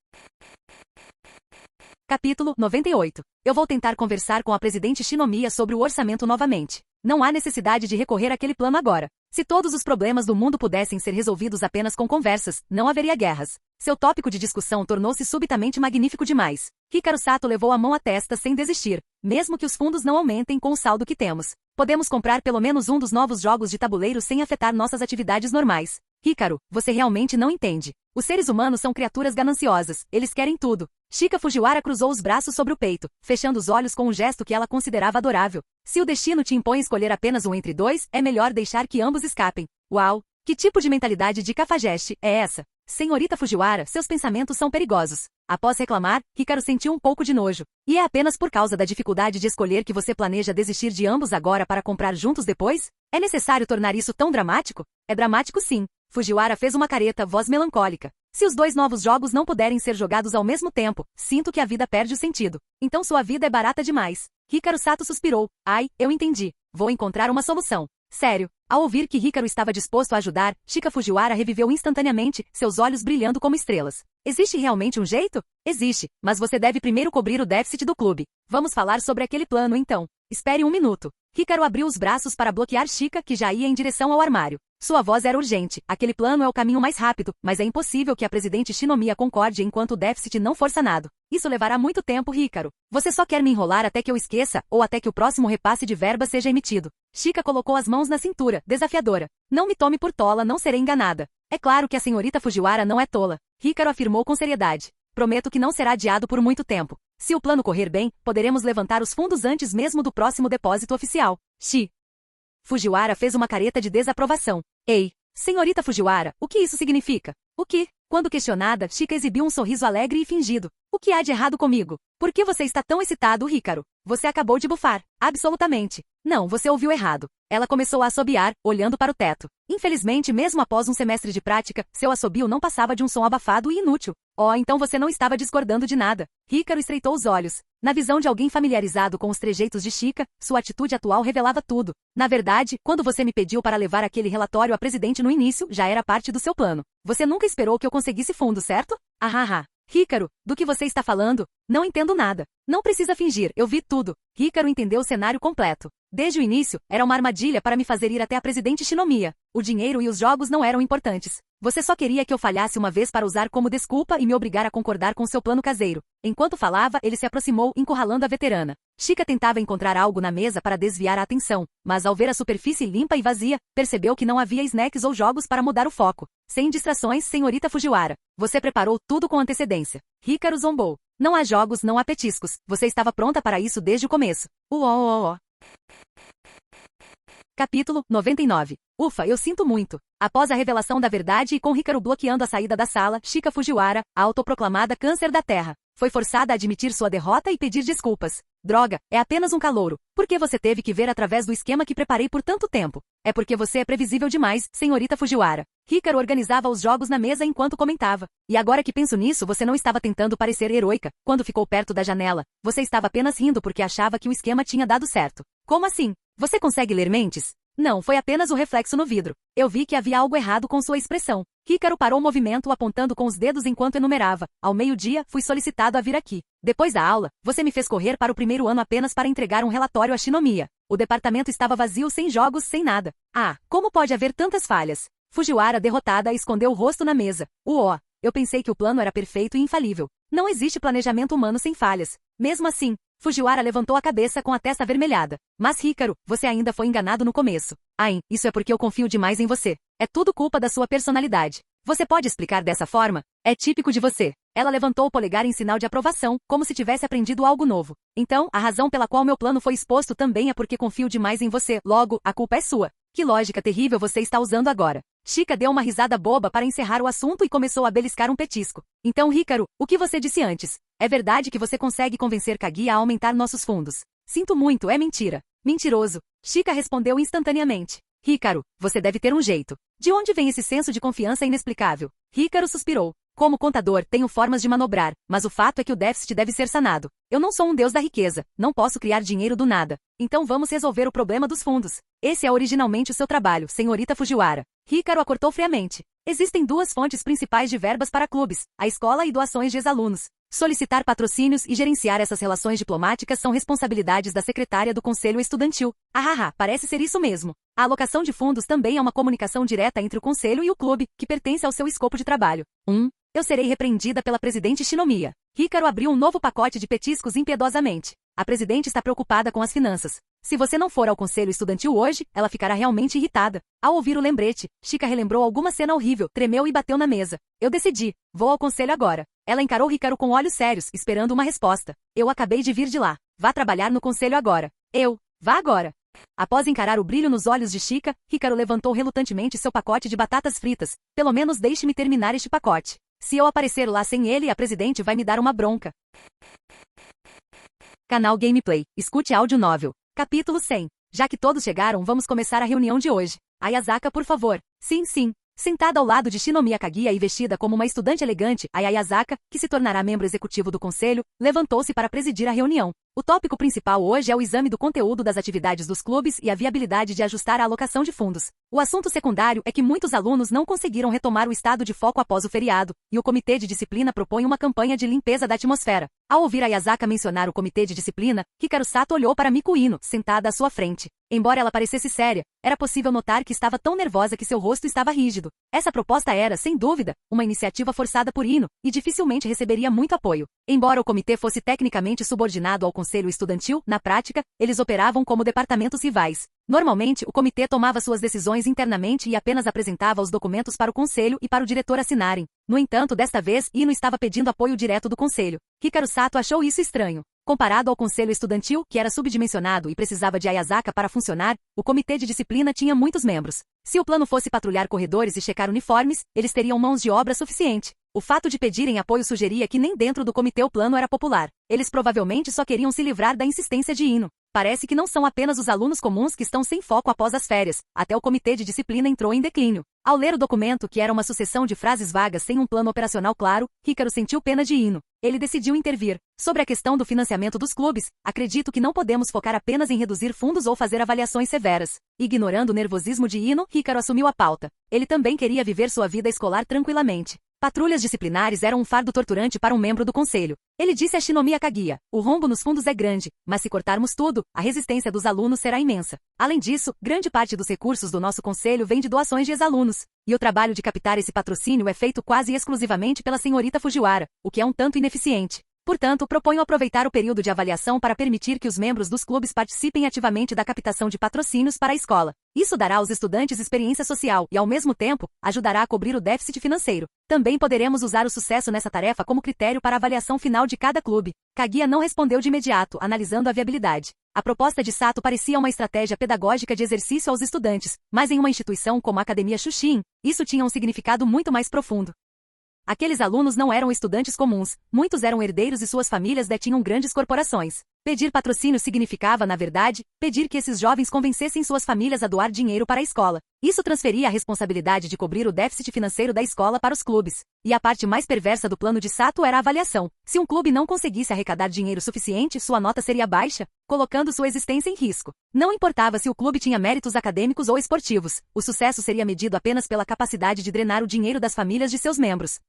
Capítulo 98. Eu vou tentar conversar com a presidente Shinomiya sobre o orçamento novamente. Não há necessidade de recorrer àquele plano agora. Se todos os problemas do mundo pudessem ser resolvidos apenas com conversas, não haveria guerras. Seu tópico de discussão tornou-se subitamente magnífico demais. Hikaru Sato levou a mão à testa sem desistir. Mesmo que os fundos não aumentem com o saldo que temos, podemos comprar pelo menos um dos novos jogos de tabuleiro sem afetar nossas atividades normais. Hikaru, você realmente não entende. Os seres humanos são criaturas gananciosas, eles querem tudo. Shika Fujiwara cruzou os braços sobre o peito, fechando os olhos com um gesto que ela considerava adorável. Se o destino te impõe escolher apenas um entre dois, é melhor deixar que ambos escapem. Uau! Que tipo de mentalidade de cafajeste é essa? Senhorita Fujiwara, seus pensamentos são perigosos. Após reclamar, Hikaru sentiu um pouco de nojo. E é apenas por causa da dificuldade de escolher que você planeja desistir de ambos agora para comprar juntos depois? É necessário tornar isso tão dramático? É dramático sim. Fujiwara fez uma careta, voz melancólica. Se os dois novos jogos não puderem ser jogados ao mesmo tempo, sinto que a vida perde o sentido. Então sua vida é barata demais. Hikaru Sato suspirou. Ai, eu entendi. Vou encontrar uma solução. Sério. Ao ouvir que Hikaru estava disposto a ajudar, Shika Fujiwara reviveu instantaneamente, seus olhos brilhando como estrelas. Existe realmente um jeito? Existe, mas você deve primeiro cobrir o déficit do clube. Vamos falar sobre aquele plano então. Espere um minuto. Hikaru abriu os braços para bloquear Shika, que já ia em direção ao armário. Sua voz era urgente. Aquele plano é o caminho mais rápido, mas é impossível que a presidente Shinomiya concorde enquanto o déficit não for sanado. Isso levará muito tempo, Hikaru. Você só quer me enrolar até que eu esqueça, ou até que o próximo repasse de verba seja emitido. Shika colocou as mãos na cintura, desafiadora. Não me tome por tola, não serei enganada. É claro que a senhorita Fujiwara não é tola. Hikaru afirmou com seriedade. Prometo que não será adiado por muito tempo. Se o plano correr bem, poderemos levantar os fundos antes mesmo do próximo depósito oficial. Fujiwara fez uma careta de desaprovação. Ei, senhorita Fujiwara, o que isso significa? O que? Quando questionada, Shika exibiu um sorriso alegre e fingido. O que há de errado comigo? Por que você está tão excitado, Hikaru? Você acabou de bufar. Absolutamente. Não, você ouviu errado. Ela começou a assobiar, olhando para o teto. Infelizmente, mesmo após um semestre de prática, seu assobio não passava de um som abafado e inútil. Oh, então você não estava discordando de nada. Hikaru estreitou os olhos. Na visão de alguém familiarizado com os trejeitos de Shika, sua atitude atual revelava tudo. Na verdade, quando você me pediu para levar aquele relatório à presidente no início, já era parte do seu plano. Você nunca esperou que eu conseguisse fundo, certo? Ahaha. Hikaru, do que você está falando? Não entendo nada. Não precisa fingir, eu vi tudo. Hikaru entendeu o cenário completo. Desde o início, era uma armadilha para me fazer ir até a presidente Shinomiya. O dinheiro e os jogos não eram importantes. Você só queria que eu falhasse uma vez para usar como desculpa e me obrigar a concordar com seu plano caseiro. Enquanto falava, ele se aproximou, encurralando a veterana. Shika tentava encontrar algo na mesa para desviar a atenção, mas ao ver a superfície limpa e vazia, percebeu que não havia snacks ou jogos para mudar o foco. Sem distrações, senhorita Fujiwara. Você preparou tudo com antecedência. Hikaru zombou. Não há jogos, não há petiscos. Você estava pronta para isso desde o começo. Capítulo 99. Ufa, eu sinto muito. Após a revelação da verdade e com Hikaru bloqueando a saída da sala, Shika Fujiwara, a autoproclamada câncer da terra, foi forçada a admitir sua derrota e pedir desculpas. Droga, é apenas um calouro. Por que você teve que ver através do esquema que preparei por tanto tempo? É porque você é previsível demais, senhorita Fujiwara. Hikaru organizava os jogos na mesa enquanto comentava. E agora que penso nisso, você não estava tentando parecer heroica. Quando ficou perto da janela, você estava apenas rindo porque achava que o esquema tinha dado certo. Como assim? Você consegue ler mentes? Não, foi apenas o reflexo no vidro. Eu vi que havia algo errado com sua expressão. Hikaru parou o movimento apontando com os dedos enquanto enumerava. Ao meio-dia, fui solicitado a vir aqui. Depois da aula, você me fez correr para o primeiro ano apenas para entregar um relatório à Shinomiya. O departamento estava vazio, sem jogos, sem nada. Ah, como pode haver tantas falhas? Fujiwara, derrotada, escondeu o rosto na mesa. Eu pensei que o plano era perfeito e infalível. Não existe planejamento humano sem falhas. Mesmo assim, Fujiwara levantou a cabeça com a testa avermelhada. Mas Hikaru, você ainda foi enganado no começo. Ai, isso é porque eu confio demais em você. É tudo culpa da sua personalidade. Você pode explicar dessa forma? É típico de você. Ela levantou o polegar em sinal de aprovação, como se tivesse aprendido algo novo. Então, a razão pela qual meu plano foi exposto também é porque confio demais em você. Logo, a culpa é sua. Que lógica terrível você está usando agora. Shika deu uma risada boba para encerrar o assunto e começou a beliscar um petisco. Então, Hikaru, o que você disse antes? É verdade que você consegue convencer Kaguya a aumentar nossos fundos? Sinto muito, é mentira. Mentiroso. Shika respondeu instantaneamente. Hikaru, você deve ter um jeito. De onde vem esse senso de confiança inexplicável? Hikaru suspirou. Como contador, tenho formas de manobrar, mas o fato é que o déficit deve ser sanado. Eu não sou um deus da riqueza, não posso criar dinheiro do nada. Então vamos resolver o problema dos fundos. Esse é originalmente o seu trabalho, senhorita Fujiwara. Hikaru a cortou friamente. Existem duas fontes principais de verbas para clubes, a escola e doações de ex-alunos. Solicitar patrocínios e gerenciar essas relações diplomáticas são responsabilidades da secretária do Conselho Estudantil. Parece ser isso mesmo. A alocação de fundos também é uma comunicação direta entre o Conselho e o clube, que pertence ao seu escopo de trabalho. Eu serei repreendida pela presidente Shinomiya. Hikaru abriu um novo pacote de petiscos impiedosamente. A presidente está preocupada com as finanças. Se você não for ao conselho estudantil hoje, ela ficará realmente irritada. Ao ouvir o lembrete, Chika relembrou alguma cena horrível, tremeu e bateu na mesa. Eu decidi. Vou ao conselho agora. Ela encarou Hikaru com olhos sérios, esperando uma resposta. Eu acabei de vir de lá. Vá trabalhar no conselho agora. Vá agora. Após encarar o brilho nos olhos de Chika, Hikaru levantou relutantemente seu pacote de batatas fritas. Pelo menos deixe-me terminar este pacote. Se eu aparecer lá sem ele, a presidente vai me dar uma bronca. Canal Gameplay. Escute áudio novel. Capítulo 100. Já que todos chegaram, vamos começar a reunião de hoje. Ayazaka, por favor. Sim. Sentada ao lado de Shinomiya Kaguya e vestida como uma estudante elegante, Ayazaka, que se tornará membro executivo do conselho, levantou-se para presidir a reunião. O tópico principal hoje é o exame do conteúdo das atividades dos clubes e a viabilidade de ajustar a alocação de fundos. O assunto secundário é que muitos alunos não conseguiram retomar o estado de foco após o feriado, e o comitê de disciplina propõe uma campanha de limpeza da atmosfera. Ao ouvir Ayazaka mencionar o comitê de disciplina, Hikaru Sato olhou para Miku Ino, sentada à sua frente. Embora ela parecesse séria, era possível notar que estava tão nervosa que seu rosto estava rígido. Essa proposta era, sem dúvida, uma iniciativa forçada por Ino, e dificilmente receberia muito apoio. Embora o comitê fosse tecnicamente subordinado ao conselho estudantil, na prática, eles operavam como departamentos rivais. Normalmente, o comitê tomava suas decisões internamente e apenas apresentava os documentos para o conselho e para o diretor assinarem. No entanto, desta vez, Ino estava pedindo apoio direto do conselho. Hikaru Sato achou isso estranho. Comparado ao conselho estudantil, que era subdimensionado e precisava de Ayazaka para funcionar, o comitê de disciplina tinha muitos membros. Se o plano fosse patrulhar corredores e checar uniformes, eles teriam mãos de obra suficiente. O fato de pedirem apoio sugeria que nem dentro do comitê o plano era popular. Eles provavelmente só queriam se livrar da insistência de Ino. Parece que não são apenas os alunos comuns que estão sem foco após as férias. Até o comitê de disciplina entrou em declínio. Ao ler o documento, que era uma sucessão de frases vagas sem um plano operacional claro, Hikaru sentiu pena de Ino. Ele decidiu intervir. Sobre a questão do financiamento dos clubes, acredito que não podemos focar apenas em reduzir fundos ou fazer avaliações severas. Ignorando o nervosismo de Ino, Hikaru assumiu a pauta. Ele também queria viver sua vida escolar tranquilamente. Patrulhas disciplinares eram um fardo torturante para um membro do conselho. Ele disse a Shinomiya Kaguya, o rombo nos fundos é grande, mas se cortarmos tudo, a resistência dos alunos será imensa. Além disso, grande parte dos recursos do nosso conselho vem de doações de ex-alunos. E o trabalho de captar esse patrocínio é feito quase exclusivamente pela senhorita Fujiwara, o que é um tanto ineficiente. Portanto, proponho aproveitar o período de avaliação para permitir que os membros dos clubes participem ativamente da captação de patrocínios para a escola. Isso dará aos estudantes experiência social e, ao mesmo tempo, ajudará a cobrir o déficit financeiro. Também poderemos usar o sucesso nessa tarefa como critério para a avaliação final de cada clube. Kaguya não respondeu de imediato, analisando a viabilidade. A proposta de Sato parecia uma estratégia pedagógica de exercício aos estudantes, mas em uma instituição como a Academia Shushin, isso tinha um significado muito mais profundo. Aqueles alunos não eram estudantes comuns, muitos eram herdeiros e suas famílias detinham grandes corporações. Pedir patrocínio significava, na verdade, pedir que esses jovens convencessem suas famílias a doar dinheiro para a escola. Isso transferia a responsabilidade de cobrir o déficit financeiro da escola para os clubes. E a parte mais perversa do plano de Sato era a avaliação. Se um clube não conseguisse arrecadar dinheiro suficiente, sua nota seria baixa, colocando sua existência em risco. Não importava se o clube tinha méritos acadêmicos ou esportivos, o sucesso seria medido apenas pela capacidade de drenar o dinheiro das famílias de seus membros.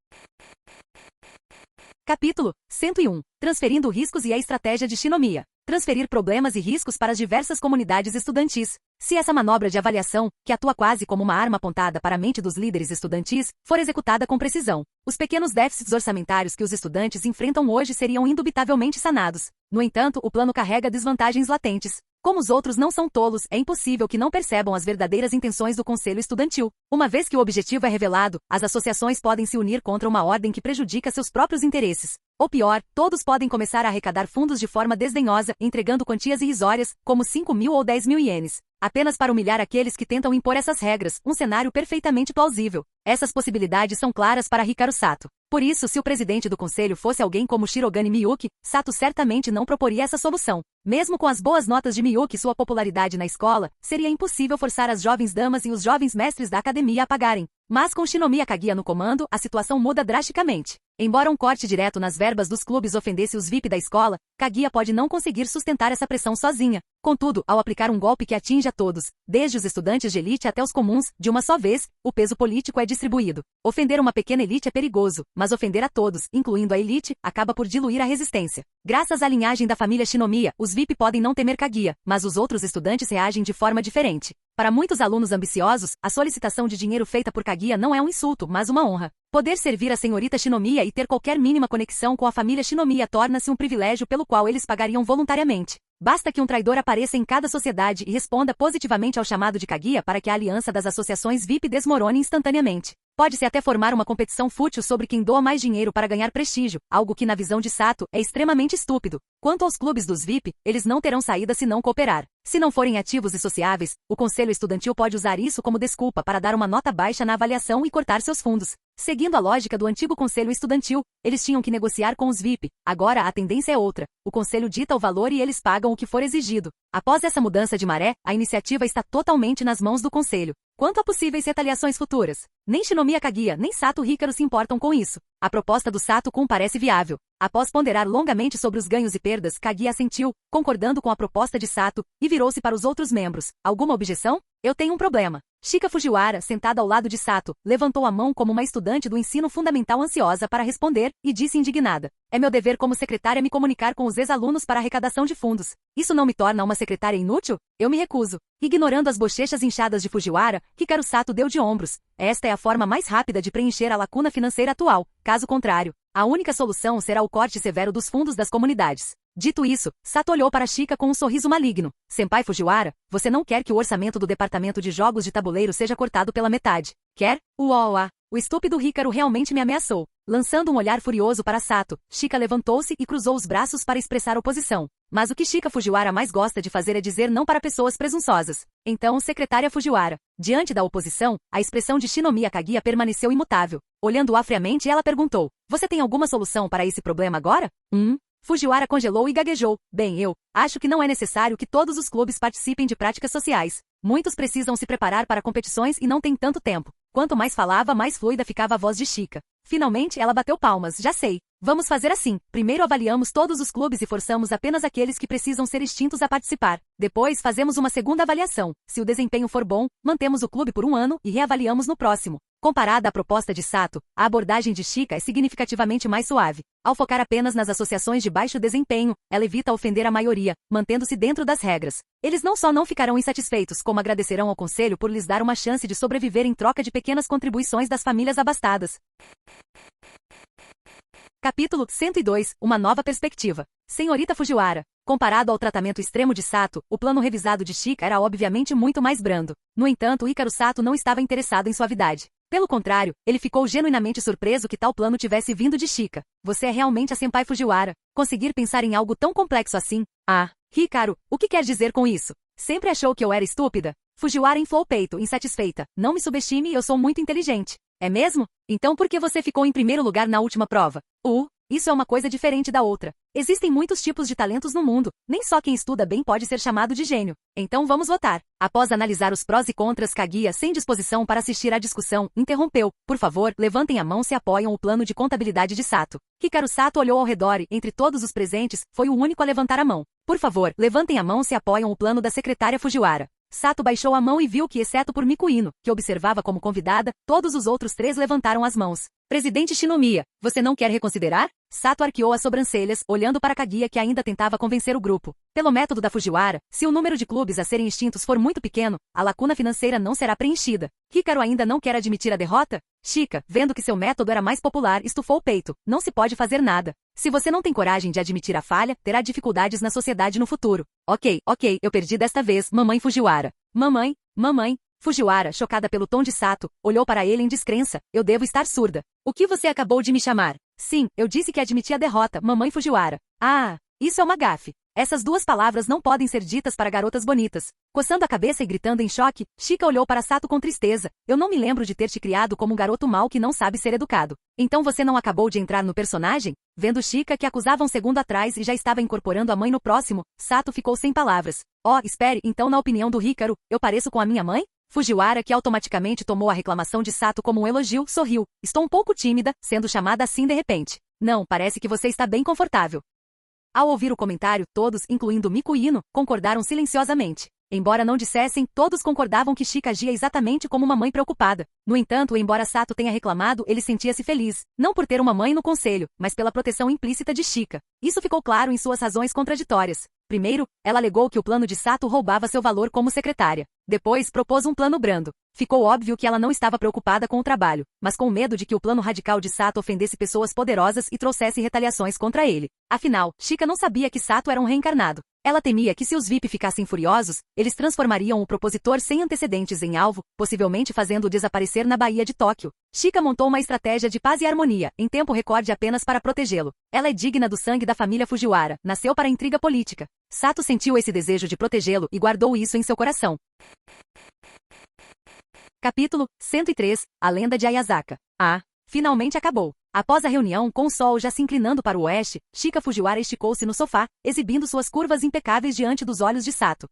Capítulo 101. Transferindo riscos e a estratégia de Shinomiya. Transferir problemas e riscos para as diversas comunidades estudantis. Se essa manobra de avaliação, que atua quase como uma arma apontada para a mente dos líderes estudantis, for executada com precisão, os pequenos déficits orçamentários que os estudantes enfrentam hoje seriam indubitavelmente sanados. No entanto, o plano carrega desvantagens latentes. Como os outros não são tolos, é impossível que não percebam as verdadeiras intenções do conselho estudantil. Uma vez que o objetivo é revelado, as associações podem se unir contra uma ordem que prejudica seus próprios interesses. Ou pior, todos podem começar a arrecadar fundos de forma desdenhosa, entregando quantias irrisórias, como 5.000 ou 10.000 ienes. Apenas para humilhar aqueles que tentam impor essas regras, um cenário perfeitamente plausível. Essas possibilidades são claras para Hikaru Sato. Por isso, se o presidente do conselho fosse alguém como Shirogane Miyuki, Sato certamente não proporia essa solução. Mesmo com as boas notas de Miyuki e sua popularidade na escola, seria impossível forçar as jovens damas e os jovens mestres da academia a pagarem. Mas com Shinomiya Kaguya no comando, a situação muda drasticamente. Embora um corte direto nas verbas dos clubes ofendesse os VIP da escola, Kaguya pode não conseguir sustentar essa pressão sozinha. Contudo, ao aplicar um golpe que atinge a todos, desde os estudantes de elite até os comuns, de uma só vez, o peso político é distribuído. Ofender uma pequena elite é perigoso, mas ofender a todos, incluindo a elite, acaba por diluir a resistência. Graças à linhagem da família Shinomiya, os VIP podem não temer Kaguya, mas os outros estudantes reagem de forma diferente. Para muitos alunos ambiciosos, a solicitação de dinheiro feita por Kaguya não é um insulto, mas uma honra. Poder servir a senhorita Shinomiya e ter qualquer mínima conexão com a família Shinomiya torna-se um privilégio pelo qual eles pagariam voluntariamente. Basta que um traidor apareça em cada sociedade e responda positivamente ao chamado de Kaguya para que a aliança das associações VIP desmorone instantaneamente. Pode-se até formar uma competição fútil sobre quem doa mais dinheiro para ganhar prestígio, algo que na visão de Sato é extremamente estúpido. Quanto aos clubes dos VIP, eles não terão saída se não cooperar. Se não forem ativos e sociáveis, o conselho estudantil pode usar isso como desculpa para dar uma nota baixa na avaliação e cortar seus fundos. Seguindo a lógica do antigo conselho estudantil, eles tinham que negociar com os VIP. Agora a tendência é outra. O conselho dita o valor e eles pagam o que for exigido. Após essa mudança de maré, a iniciativa está totalmente nas mãos do conselho. Quanto a possíveis retaliações futuras, nem Shinomiya Kaguya nem Sato Hikaru se importam com isso. A proposta do Sato-kun parece viável. Após ponderar longamente sobre os ganhos e perdas, Kaguya assentiu, concordando com a proposta de Sato, e virou-se para os outros membros. Alguma objeção? Eu tenho um problema. Shika Fujiwara, sentada ao lado de Sato, levantou a mão como uma estudante do ensino fundamental ansiosa para responder, e disse indignada: é meu dever como secretária me comunicar com os ex-alunos para arrecadação de fundos. Isso não me torna uma secretária inútil? Eu me recuso. Ignorando as bochechas inchadas de Fujiwara, Hikaru Sato deu de ombros. Esta é a forma mais rápida de preencher a lacuna financeira atual. Caso contrário, a única solução será o corte severo dos fundos das comunidades. Dito isso, Sato olhou para Shika com um sorriso maligno. Senpai Fujiwara, você não quer que o orçamento do departamento de jogos de tabuleiro seja cortado pela metade. Quer? Uoa! O estúpido Hikaru realmente me ameaçou. Lançando um olhar furioso para Sato, Shika levantou-se e cruzou os braços para expressar oposição. Mas o que Shika Fujiwara mais gosta de fazer é dizer não para pessoas presunçosas. Então, secretária Fujiwara. Diante da oposição, a expressão de Shinomiya Kaguya permaneceu imutável. Olhando-a friamente, ela perguntou: você tem alguma solução para esse problema agora? Fujiwara congelou e gaguejou. Bem, eu acho que não é necessário que todos os clubes participem de práticas sociais. Muitos precisam se preparar para competições e não têm tanto tempo. Quanto mais falava, mais fluida ficava a voz de Shika. Finalmente, ela bateu palmas. Já sei. Vamos fazer assim. Primeiro avaliamos todos os clubes e forçamos apenas aqueles que precisam ser extintos a participar. Depois fazemos uma segunda avaliação. Se o desempenho for bom, mantemos o clube por um ano e reavaliamos no próximo. Comparada à proposta de Sato, a abordagem de Shika é significativamente mais suave. Ao focar apenas nas associações de baixo desempenho, ela evita ofender a maioria, mantendo-se dentro das regras. Eles não só não ficarão insatisfeitos, como agradecerão ao conselho por lhes dar uma chance de sobreviver em troca de pequenas contribuições das famílias abastadas. Capítulo 102 – Uma nova perspectiva. Senhorita Fujiwara. Comparado ao tratamento extremo de Sato, o plano revisado de Shika era obviamente muito mais brando. No entanto, Hikaru Sato não estava interessado em suavidade. Pelo contrário, ele ficou genuinamente surpreso que tal plano tivesse vindo de Shika. Você é realmente a senpai Fujiwara. Conseguir pensar em algo tão complexo assim? Ah, Hikaru, o que quer dizer com isso? Sempre achou que eu era estúpida? Fujiwara inflou o peito, insatisfeita. Não me subestime, eu sou muito inteligente. É mesmo? Então por que você ficou em primeiro lugar na última prova? Isso é uma coisa diferente da outra. Existem muitos tipos de talentos no mundo. Nem só quem estuda bem pode ser chamado de gênio. Então vamos votar. Após analisar os prós e contras, Kaguya, sem disposição para assistir à discussão, interrompeu. Por favor, levantem a mão se apoiam o plano de contabilidade de Sato. Hikaru Sato olhou ao redor e, entre todos os presentes, foi o único a levantar a mão. Por favor, levantem a mão se apoiam o plano da secretária Fujiwara. Sato baixou a mão e viu que, exceto por Mikuino, que observava como convidada, todos os outros três levantaram as mãos. Presidente Shinomiya, você não quer reconsiderar? Sato arqueou as sobrancelhas, olhando para Kaguya que ainda tentava convencer o grupo. Pelo método da Fujiwara, se o número de clubes a serem extintos for muito pequeno, a lacuna financeira não será preenchida. Hikaru ainda não quer admitir a derrota? Shika, vendo que seu método era mais popular, estufou o peito. Não se pode fazer nada. Se você não tem coragem de admitir a falha, terá dificuldades na sociedade no futuro. Ok, eu perdi desta vez, mamãe Fujiwara. Mamãe. Fujiwara, chocada pelo tom de Sato, olhou para ele em descrença. Eu devo estar surda. O que você acabou de me chamar? Sim, eu disse que admiti a derrota, mamãe Fujiwara. Ah, isso é uma gafe. Essas duas palavras não podem ser ditas para garotas bonitas. Coçando a cabeça e gritando em choque, Chika olhou para Sato com tristeza. Eu não me lembro de ter te criado como um garoto mau que não sabe ser educado. Então você não acabou de entrar no personagem? Vendo Chika que acusava um segundo atrás e já estava incorporando a mãe no próximo, Sato ficou sem palavras. Oh, espere, então na opinião do Hikaru, eu pareço com a minha mãe? Fujiwara, que automaticamente tomou a reclamação de Sato como um elogio, sorriu. Estou um pouco tímida, sendo chamada assim de repente. Não, parece que você está bem confortável. Ao ouvir o comentário, todos, incluindo Miku e Ino, concordaram silenciosamente. Embora não dissessem, todos concordavam que Chika agia exatamente como uma mãe preocupada. No entanto, embora Sato tenha reclamado, ele sentia-se feliz, não por ter uma mãe no conselho, mas pela proteção implícita de Chika. Isso ficou claro em suas razões contraditórias. Primeiro, ela alegou que o plano de Sato roubava seu valor como secretária. Depois, propôs um plano brando. Ficou óbvio que ela não estava preocupada com o trabalho, mas com medo de que o plano radical de Sato ofendesse pessoas poderosas e trouxesse retaliações contra ele. Afinal, Chika não sabia que Sato era um reencarnado. Ela temia que se os VIP ficassem furiosos, eles transformariam o propositor sem antecedentes em alvo, possivelmente fazendo-o desaparecer na Baía de Tóquio. Chika montou uma estratégia de paz e harmonia, em tempo recorde apenas para protegê-lo. Ela é digna do sangue da família Fujiwara, nasceu para a intriga política. Sato sentiu esse desejo de protegê-lo e guardou isso em seu coração. Capítulo 103 A Lenda de Ayazaka. Finalmente acabou. Após a reunião, com o sol já se inclinando para o oeste, Chika Fujiwara esticou-se no sofá, exibindo suas curvas impecáveis diante dos olhos de Sato.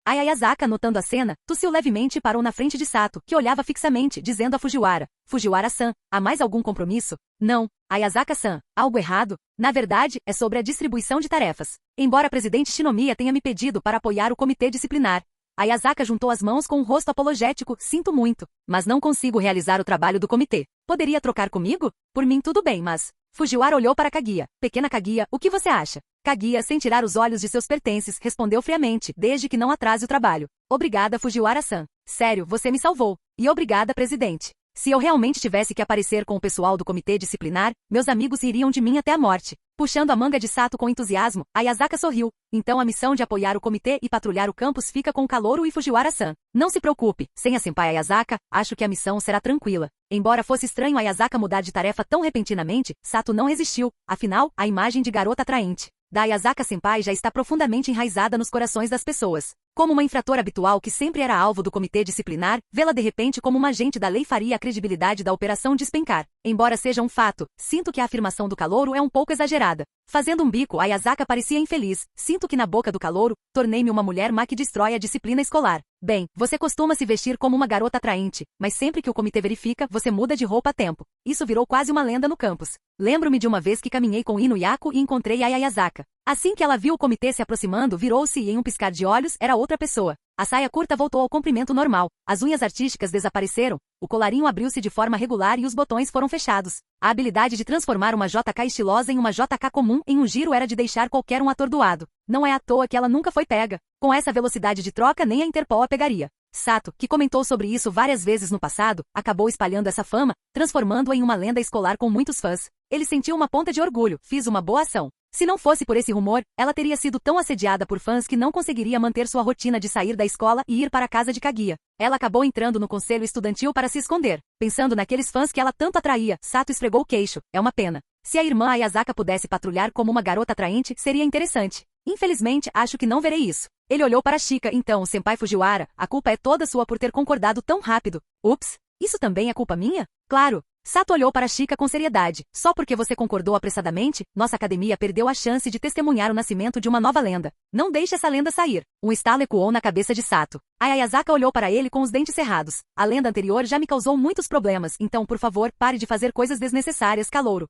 Ayazaka, notando a cena, tossiu levemente e parou na frente de Sato, que olhava fixamente, dizendo a Fujiwara: Fujiwara-san, há mais algum compromisso? Não. Ayazaka-san, algo errado? Na verdade, é sobre a distribuição de tarefas. Embora a presidente Shinomiya tenha me pedido para apoiar o comitê disciplinar, Ayazaka juntou as mãos com um rosto apologético. Sinto muito, mas não consigo realizar o trabalho do comitê. Poderia trocar comigo? Por mim tudo bem, mas... Fujiwara olhou para Kaguya. Pequena Kaguya, o que você acha? Kaguya, sem tirar os olhos de seus pertences, respondeu friamente, desde que não atrase o trabalho. Obrigada, Fujiwara-san. Sério, você me salvou. E obrigada, presidente. Se eu realmente tivesse que aparecer com o pessoal do comitê disciplinar, meus amigos iriam de mim até a morte. Puxando a manga de Sato com entusiasmo, Ayazaka sorriu. Então a missão de apoiar o comitê e patrulhar o campus fica com Kalouro e Fujiwara-san. Não se preocupe, sem a senpai Ayazaka, acho que a missão será tranquila. Embora fosse estranho Ayazaka mudar de tarefa tão repentinamente, Sato não resistiu. Afinal, a imagem de garota atraente da Ayazaka senpai já está profundamente enraizada nos corações das pessoas. Como uma infratora habitual que sempre era alvo do comitê disciplinar, vê-la de repente como uma agente da lei faria a credibilidade da operação despencar. Embora seja um fato, sinto que a afirmação do Kalouro é um pouco exagerada. Fazendo um bico, Ayazaka parecia infeliz. Sinto que na boca do Kalouro, tornei-me uma mulher má que destrói a disciplina escolar. Bem, você costuma se vestir como uma garota atraente, mas sempre que o comitê verifica, você muda de roupa a tempo. Isso virou quase uma lenda no campus. Lembro-me de uma vez que caminhei com Inuyako e encontrei a Ayazaka. Assim que ela viu o comitê se aproximando, virou-se e em um piscar de olhos, era outra pessoa. A saia curta voltou ao comprimento normal. As unhas artísticas desapareceram. O colarinho abriu-se de forma regular e os botões foram fechados. A habilidade de transformar uma JK estilosa em uma JK comum em um giro era de deixar qualquer um atordoado. Não é à toa que ela nunca foi pega. Com essa velocidade de troca, nem a Interpol a pegaria. Sato, que comentou sobre isso várias vezes no passado, acabou espalhando essa fama, transformando-a em uma lenda escolar com muitos fãs. Ele sentiu uma ponta de orgulho. Fiz uma boa ação. Se não fosse por esse rumor, ela teria sido tão assediada por fãs que não conseguiria manter sua rotina de sair da escola e ir para a casa de Kaguya. Ela acabou entrando no conselho estudantil para se esconder. Pensando naqueles fãs que ela tanto atraía, Sato esfregou o queixo. É uma pena. Se a irmã Ayazaka pudesse patrulhar como uma garota atraente, seria interessante. Infelizmente, acho que não verei isso. Ele olhou para Chika. Então, senpai Fujiwara, a culpa é toda sua por ter concordado tão rápido. Ups, isso também é culpa minha? Claro. Sato olhou para Chika com seriedade. Só porque você concordou apressadamente, nossa academia perdeu a chance de testemunhar o nascimento de uma nova lenda. Não deixe essa lenda sair. Um estalo ecoou na cabeça de Sato. A Ayazaka olhou para ele com os dentes cerrados. A lenda anterior já me causou muitos problemas, então por favor, pare de fazer coisas desnecessárias, Kalouro.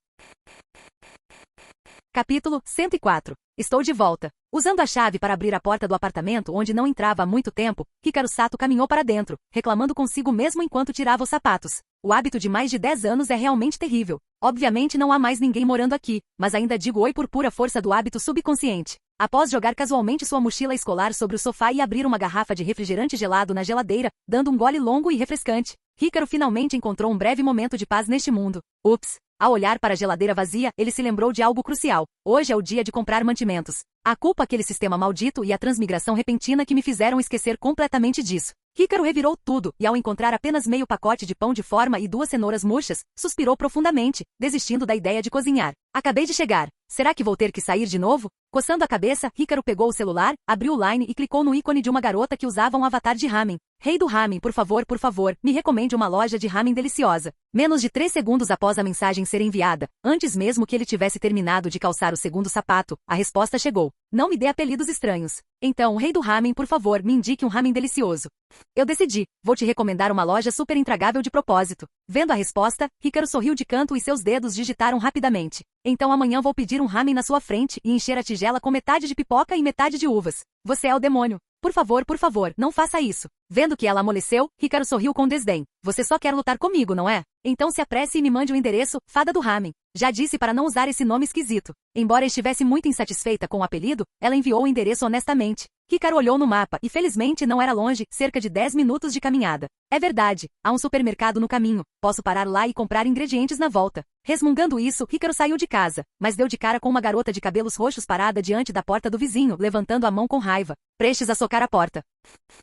Capítulo 104. Estou de volta. Usando a chave para abrir a porta do apartamento onde não entrava há muito tempo, Hikaru Sato caminhou para dentro, reclamando consigo mesmo enquanto tirava os sapatos. O hábito de mais de 10 anos é realmente terrível. Obviamente não há mais ninguém morando aqui, mas ainda digo oi por pura força do hábito subconsciente. Após jogar casualmente sua mochila escolar sobre o sofá e abrir uma garrafa de refrigerante gelado na geladeira, dando um gole longo e refrescante, Hikaru finalmente encontrou um breve momento de paz neste mundo. Ups! Ao olhar para a geladeira vazia, ele se lembrou de algo crucial. Hoje é o dia de comprar mantimentos. A culpa aquele sistema maldito e a transmigração repentina que me fizeram esquecer completamente disso. Hikaru revirou tudo, e ao encontrar apenas meio pacote de pão de forma e 2 cenouras murchas, suspirou profundamente, desistindo da ideia de cozinhar. Acabei de chegar. Será que vou ter que sair de novo? Coçando a cabeça, Hikaru pegou o celular, abriu o Line e clicou no ícone de uma garota que usava um avatar de ramen. Rei do ramen, por favor, me recomende uma loja de ramen deliciosa. Menos de 3 segundos após a mensagem ser enviada, antes mesmo que ele tivesse terminado de calçar o segundo sapato, a resposta chegou. Não me dê apelidos estranhos. Então, rei do ramen, por favor, me indique um ramen delicioso. Eu decidi. Vou te recomendar uma loja super intragável de propósito. Vendo a resposta, Hikaru sorriu de canto e seus dedos digitaram rapidamente. Então amanhã vou pedir um ramen na sua frente e encher a tigela com metade de pipoca e metade de uvas. Você é o demônio. Por favor, não faça isso. Vendo que ela amoleceu, Hikaru sorriu com desdém. Você só quer lutar comigo, não é? Então se apresse e me mande o endereço, fada do ramen. Já disse para não usar esse nome esquisito. Embora estivesse muito insatisfeita com o apelido, ela enviou o endereço honestamente. Hikaru olhou no mapa e felizmente não era longe, cerca de 10 minutos de caminhada. É verdade, há um supermercado no caminho. Posso parar lá e comprar ingredientes na volta. Resmungando isso, Hikaru saiu de casa, mas deu de cara com uma garota de cabelos roxos parada diante da porta do vizinho, levantando a mão com raiva, prestes a socar a porta.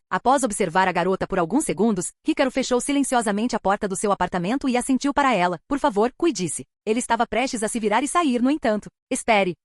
Após observar a garota por alguns segundos, Hikaru fechou silenciosamente a porta do seu apartamento e assentiu para ela. Por favor, cuide-se. Ele estava prestes a se virar e sair, no entanto. Espere.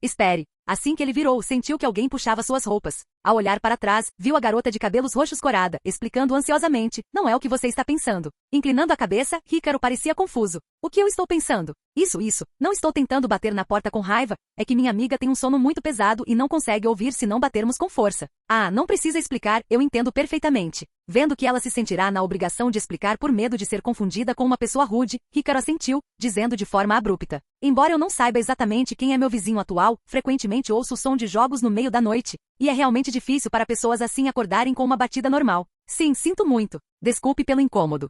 Assim que ele virou, sentiu que alguém puxava suas roupas. Ao olhar para trás, viu a garota de cabelos roxos corada, explicando ansiosamente. Não é o que você está pensando. Inclinando a cabeça, Hikaru parecia confuso. O que eu estou pensando? Isso. Não estou tentando bater na porta com raiva. É que minha amiga tem um sono muito pesado e não consegue ouvir se não batermos com força. Ah, não precisa explicar, eu entendo perfeitamente. Vendo que ela se sentirá na obrigação de explicar por medo de ser confundida com uma pessoa rude, Hikaru assentiu, dizendo de forma abrupta. Embora eu não saiba exatamente quem é meu vizinho atual, frequentemente ouço o som de jogos no meio da noite. E é realmente difícil para pessoas assim acordarem com uma batida normal. Sim, sinto muito. Desculpe pelo incômodo.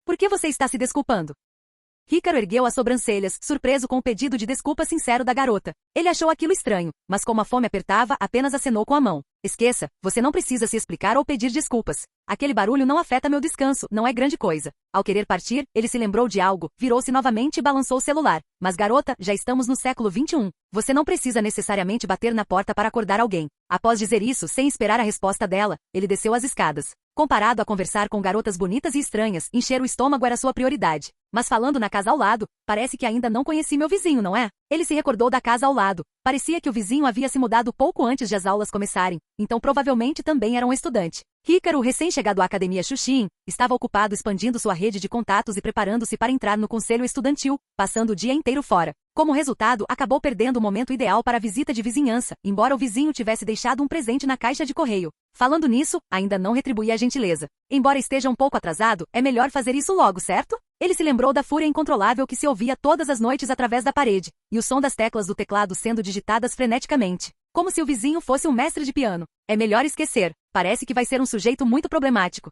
Por que você está se desculpando? Hikaru ergueu as sobrancelhas, surpreso com o pedido de desculpa sincero da garota. Ele achou aquilo estranho, mas como a fome apertava, apenas acenou com a mão. Esqueça, você não precisa se explicar ou pedir desculpas. Aquele barulho não afeta meu descanso, não é grande coisa. Ao querer partir, ele se lembrou de algo, virou-se novamente e balançou o celular. Mas garota, já estamos no século XXI. Você não precisa necessariamente bater na porta para acordar alguém. Após dizer isso, sem esperar a resposta dela, ele desceu as escadas. Comparado a conversar com garotas bonitas e estranhas, encher o estômago era sua prioridade. Mas falando na casa ao lado, parece que ainda não conheci meu vizinho, não é? Ele se recordou da casa ao lado. Parecia que o vizinho havia se mudado pouco antes de as aulas começarem, então provavelmente também era um estudante. Hikaru, recém-chegado à academia Shushin, estava ocupado expandindo sua rede de contatos e preparando-se para entrar no conselho estudantil, passando o dia inteiro fora. Como resultado, acabou perdendo o momento ideal para a visita de vizinhança, embora o vizinho tivesse deixado um presente na caixa de correio. Falando nisso, ainda não retribuí a gentileza. Embora esteja um pouco atrasado, é melhor fazer isso logo, certo? Ele se lembrou da fúria incontrolável que se ouvia todas as noites através da parede, e o som das teclas do teclado sendo digitadas freneticamente. Como se o vizinho fosse um mestre de piano. É melhor esquecer. Parece que vai ser um sujeito muito problemático.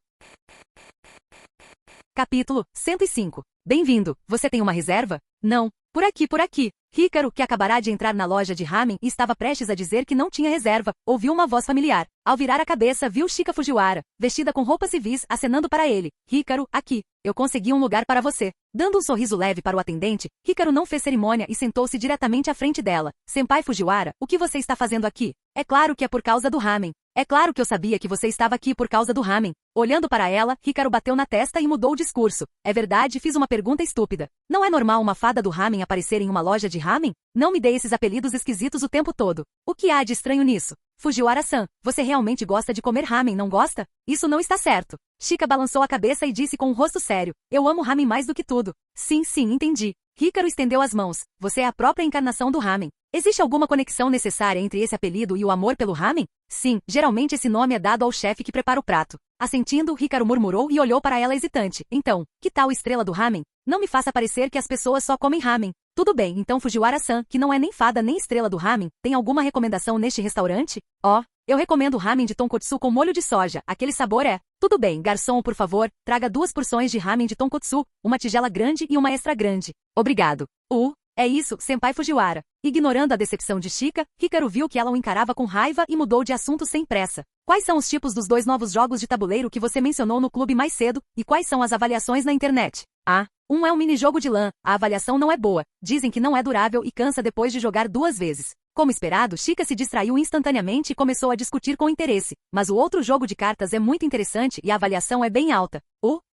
Capítulo 105. Bem-vindo. Você tem uma reserva? Não. Por aqui. Hikaru, que acabará de entrar na loja de ramen e estava prestes a dizer que não tinha reserva, ouviu uma voz familiar. Ao virar a cabeça, viu Chika Fujiwara, vestida com roupas civis, acenando para ele. Hikaru, aqui. Eu consegui um lugar para você. Dando um sorriso leve para o atendente, Hikaru não fez cerimônia e sentou-se diretamente à frente dela. Senpai Fujiwara, o que você está fazendo aqui? É claro que é por causa do ramen. É claro que eu sabia que você estava aqui por causa do ramen. Olhando para ela, Hikaru bateu na testa e mudou o discurso. É verdade, fiz uma pergunta estúpida. Não é normal uma fada do ramen aparecer em uma loja de ramen? Não me dê esses apelidos esquisitos o tempo todo. O que há de estranho nisso? Fujiwara-san, você realmente gosta de comer ramen, não gosta? Isso não está certo. Chika balançou a cabeça e disse com um rosto sério. Eu amo ramen mais do que tudo. Sim, entendi. Hikaru estendeu as mãos. Você é a própria encarnação do ramen. Existe alguma conexão necessária entre esse apelido e o amor pelo ramen? Sim, geralmente esse nome é dado ao chefe que prepara o prato. Assentindo, Hikaru murmurou e olhou para ela hesitante. Então, que tal estrela do ramen? Não me faça parecer que as pessoas só comem ramen. Tudo bem, então Fujiwara-san, que não é nem fada nem estrela do ramen, tem alguma recomendação neste restaurante? Eu recomendo ramen de tonkotsu com molho de soja, aquele sabor é... Tudo bem, garçom, por favor, traga 2 porções de ramen de tonkotsu, uma tigela grande e uma extra grande. Obrigado. É isso, senpai Fujiwara. Ignorando a decepção de Chika, Hikaru viu que ela o encarava com raiva e mudou de assunto sem pressa. Quais são os tipos dos 2 novos jogos de tabuleiro que você mencionou no clube mais cedo, e quais são as avaliações na internet? Um é um minijogo de lã, a avaliação não é boa, dizem que não é durável e cansa depois de jogar 2 vezes. Como esperado, Chica se distraiu instantaneamente e começou a discutir com interesse. Mas o outro jogo de cartas é muito interessante e a avaliação é bem alta.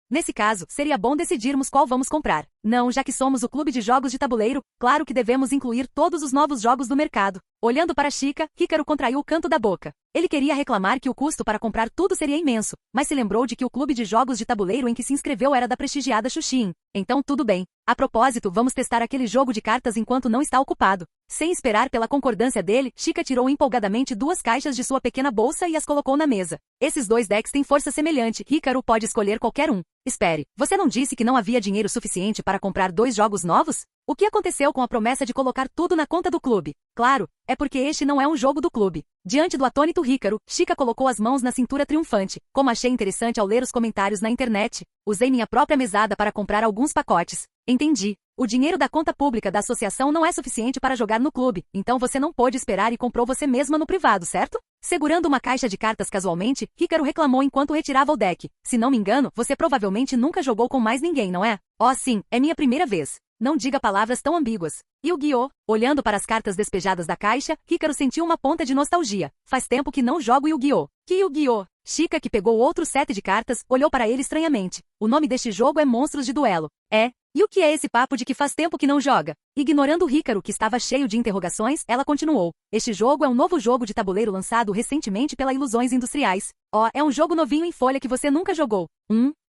Nesse caso, seria bom decidirmos qual vamos comprar. Não, já que somos o clube de jogos de tabuleiro, claro que devemos incluir todos os novos jogos do mercado. Olhando para Chica, Hícaro contraiu o canto da boca. Ele queria reclamar que o custo para comprar tudo seria imenso, mas se lembrou de que o clube de jogos de tabuleiro em que se inscreveu era da prestigiada Xuxin. Então tudo bem. A propósito, vamos testar aquele jogo de cartas enquanto não está ocupado. Sem esperar pela concordância dele, Chica tirou empolgadamente 2 caixas de sua pequena bolsa e as colocou na mesa. Esses 2 decks têm força semelhante, Hícaro pode escolher qualquer um. Espere, você não disse que não havia dinheiro suficiente para comprar 2 jogos novos? O que aconteceu com a promessa de colocar tudo na conta do clube? Claro, é porque este não é um jogo do clube. Diante do atônito Hícaro, Chica colocou as mãos na cintura triunfante. Como achei interessante ao ler os comentários na internet, usei minha própria mesada para comprar alguns pacotes. Entendi. O dinheiro da conta pública da associação não é suficiente para jogar no clube, então você não pôde esperar e comprou você mesma no privado, certo? Segurando uma caixa de cartas casualmente, Hícaro reclamou enquanto retirava o deck. Se não me engano, você provavelmente nunca jogou com mais ninguém, não é? Oh sim, é minha primeira vez. Não diga palavras tão ambíguas. Yu-Gi-Oh! Olhando para as cartas despejadas da caixa, Hícaro sentiu uma ponta de nostalgia. Faz tempo que não jogo Yu-Gi-Oh! Que Yu-Gi-Oh! Chica, que pegou outro set de cartas, olhou para ele estranhamente. O nome deste jogo é Monstros de Duelo. É? E o que é esse papo de que faz tempo que não joga? Ignorando Hícaro, que estava cheio de interrogações, ela continuou. Este jogo é um novo jogo de tabuleiro lançado recentemente pela Ilusões Industriais. Oh, é um jogo novinho em folha que você nunca jogou.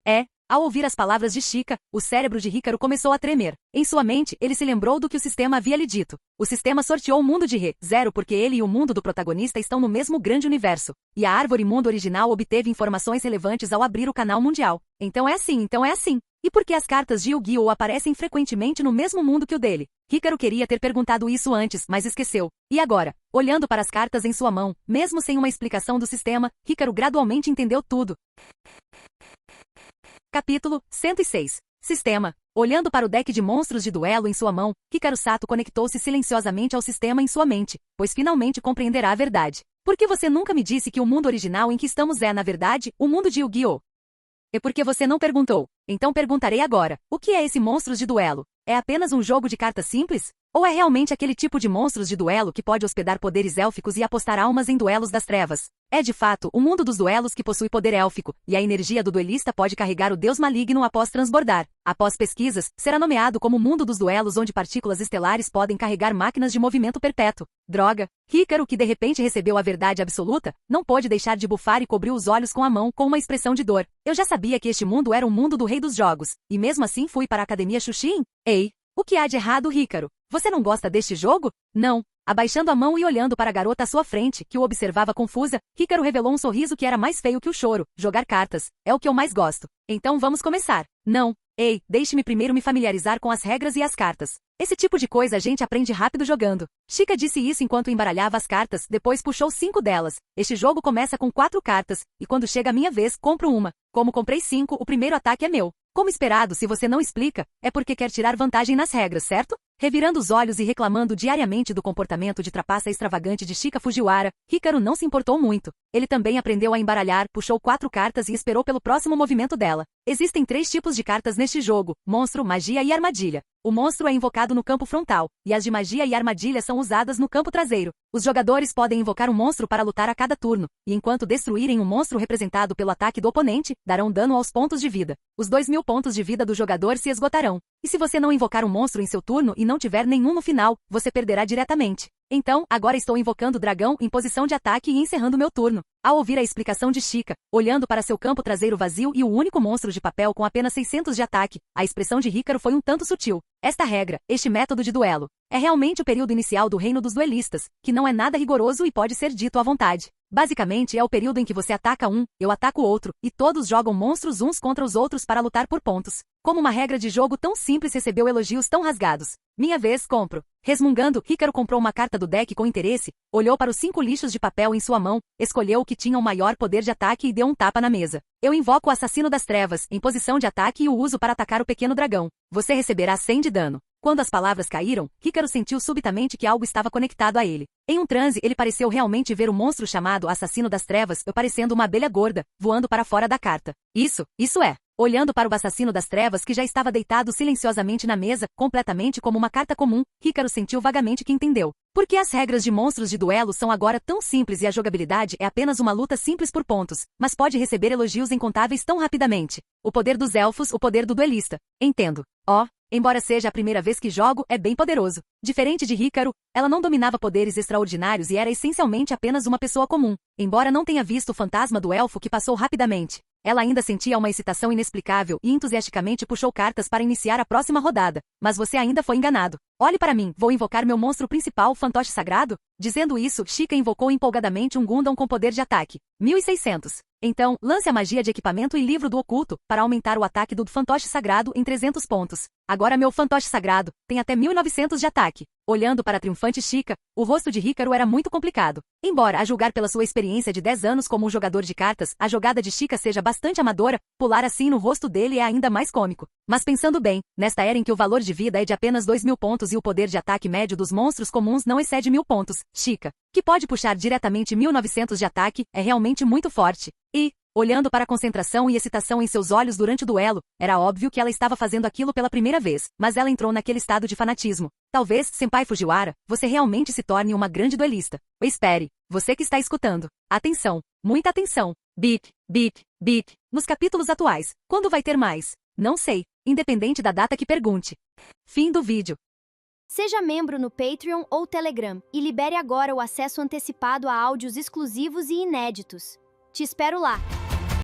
É. Ao ouvir as palavras de Chica, o cérebro de Hícaro começou a tremer. Em sua mente, ele se lembrou do que o sistema havia lhe dito. O sistema sorteou o mundo de Re0 porque ele e o mundo do protagonista estão no mesmo grande universo. E a árvore mundo original obteve informações relevantes ao abrir o canal mundial. Então é assim. E por que as cartas de Yu-Gi-Oh! Aparecem frequentemente no mesmo mundo que o dele? Hícaro queria ter perguntado isso antes, mas esqueceu. E agora? Olhando para as cartas em sua mão, mesmo sem uma explicação do sistema, Hícaro gradualmente entendeu tudo. Capítulo 106. Sistema. Olhando para o deck de monstros de duelo em sua mão, Hícaro Sato conectou-se silenciosamente ao sistema em sua mente, pois finalmente compreenderá a verdade. Por que você nunca me disse que o mundo original em que estamos é, na verdade, o mundo de Yu-Gi-Oh! É porque você não perguntou. Então perguntarei agora. O que é esse Monstros de Duelo? É apenas um jogo de cartas simples? Ou é realmente aquele tipo de monstros de duelo que pode hospedar poderes élficos e apostar almas em duelos das trevas? É de fato o mundo dos duelos que possui poder élfico, e a energia do duelista pode carregar o deus maligno após transbordar. Após pesquisas, será nomeado como o mundo dos duelos onde partículas estelares podem carregar máquinas de movimento perpétuo. Droga! Hícaro, que de repente recebeu a verdade absoluta, não pôde deixar de bufar e cobriu os olhos com a mão com uma expressão de dor. Eu já sabia que este mundo era o mundo do rei dos jogos, e mesmo assim fui para a Academia Xuxin? Ei! O que há de errado, Hícaro? Você não gosta deste jogo? Não. Abaixando a mão e olhando para a garota à sua frente, que o observava confusa, Hícaro revelou um sorriso que era mais feio que o choro. Jogar cartas. É o que eu mais gosto. Então vamos começar. Não. Ei, deixe-me primeiro me familiarizar com as regras e as cartas. Esse tipo de coisa a gente aprende rápido jogando. Chica disse isso enquanto embaralhava as cartas, depois puxou 5 delas. Este jogo começa com 4 cartas, e quando chega a minha vez, compro uma. Como comprei 5, o primeiro ataque é meu. Como esperado, se você não explica, é porque quer tirar vantagem nas regras, certo? Revirando os olhos e reclamando diariamente do comportamento de trapaça extravagante de Chica Fujiwara, Hícaro não se importou muito. Ele também aprendeu a embaralhar, puxou 4 cartas e esperou pelo próximo movimento dela. Existem 3 tipos de cartas neste jogo: monstro, magia e armadilha. O monstro é invocado no campo frontal, e as de magia e armadilha são usadas no campo traseiro. Os jogadores podem invocar um monstro para lutar a cada turno, e enquanto destruírem um monstro representado pelo ataque do oponente, darão dano aos pontos de vida. Os 2000 pontos de vida do jogador se esgotarão. E se você não invocar um monstro em seu turno e não tiver nenhum no final, você perderá diretamente. Então, agora estou invocando o dragão em posição de ataque e encerrando meu turno. Ao ouvir a explicação de Chica, olhando para seu campo traseiro vazio e o único monstro de papel com apenas 600 de ataque, a expressão de Hícaro foi um tanto sutil. Esta regra, este método de duelo, é realmente o período inicial do reino dos duelistas, que não é nada rigoroso e pode ser dito à vontade. Basicamente é o período em que você ataca um, eu ataco o outro, e todos jogam monstros uns contra os outros para lutar por pontos. Como uma regra de jogo tão simples recebeu elogios tão rasgados. Minha vez, compro. Resmungando, Hícaro comprou uma carta do deck com interesse, olhou para os 5 lixos de papel em sua mão, escolheu o que tinha o maior poder de ataque e deu um tapa na mesa. Eu invoco o Assassino das Trevas, em posição de ataque e o uso para atacar o pequeno dragão. Você receberá 100 de dano. Quando as palavras caíram, Hícaro sentiu subitamente que algo estava conectado a ele. Em um transe, ele pareceu realmente ver o monstro chamado Assassino das Trevas, parecendo uma abelha gorda, voando para fora da carta. Isso é. Olhando para o assassino das trevas que já estava deitado silenciosamente na mesa, completamente como uma carta comum, Hikaru sentiu vagamente que entendeu. Porque as regras de monstros de duelo são agora tão simples e a jogabilidade é apenas uma luta simples por pontos, mas pode receber elogios incontáveis tão rapidamente. O poder dos elfos, o poder do duelista. Entendo. Embora seja a primeira vez que jogo, é bem poderoso. Diferente de Hikaru, ela não dominava poderes extraordinários e era essencialmente apenas uma pessoa comum. Embora não tenha visto o fantasma do elfo que passou rapidamente, ela ainda sentia uma excitação inexplicável e entusiasticamente puxou cartas para iniciar a próxima rodada. Mas você ainda foi enganado. Olhe para mim, vou invocar meu monstro principal, o fantoche sagrado? Dizendo isso, Chica invocou empolgadamente um Gundam com poder de ataque. 1600. Então, lance a magia de equipamento e livro do oculto, para aumentar o ataque do fantoche sagrado em 300 pontos. Agora meu fantoche sagrado tem até 1900 de ataque. Olhando para a triunfante Chica, o rosto de Hikaru era muito complicado. Embora, a julgar pela sua experiência de 10 anos como um jogador de cartas, a jogada de Chica seja bastante amadora, pular assim no rosto dele é ainda mais cômico. Mas pensando bem, nesta era em que o valor de vida é de apenas 2000 pontos e o poder de ataque médio dos monstros comuns não excede 1000 pontos, Chica, que pode puxar diretamente 1900 de ataque, é realmente muito forte. E, olhando para a concentração e excitação em seus olhos durante o duelo, era óbvio que ela estava fazendo aquilo pela primeira vez, mas ela entrou naquele estado de fanatismo. Talvez, Senpai Fujiwara, você realmente se torne uma grande duelista. Espere, você que está escutando. Atenção, muita atenção. Bip, bip, bip. Nos capítulos atuais, quando vai ter mais? Não sei, independente da data que pergunte. Fim do vídeo. Seja membro no Patreon ou Telegram e libere agora o acesso antecipado a áudios exclusivos e inéditos. Te espero lá!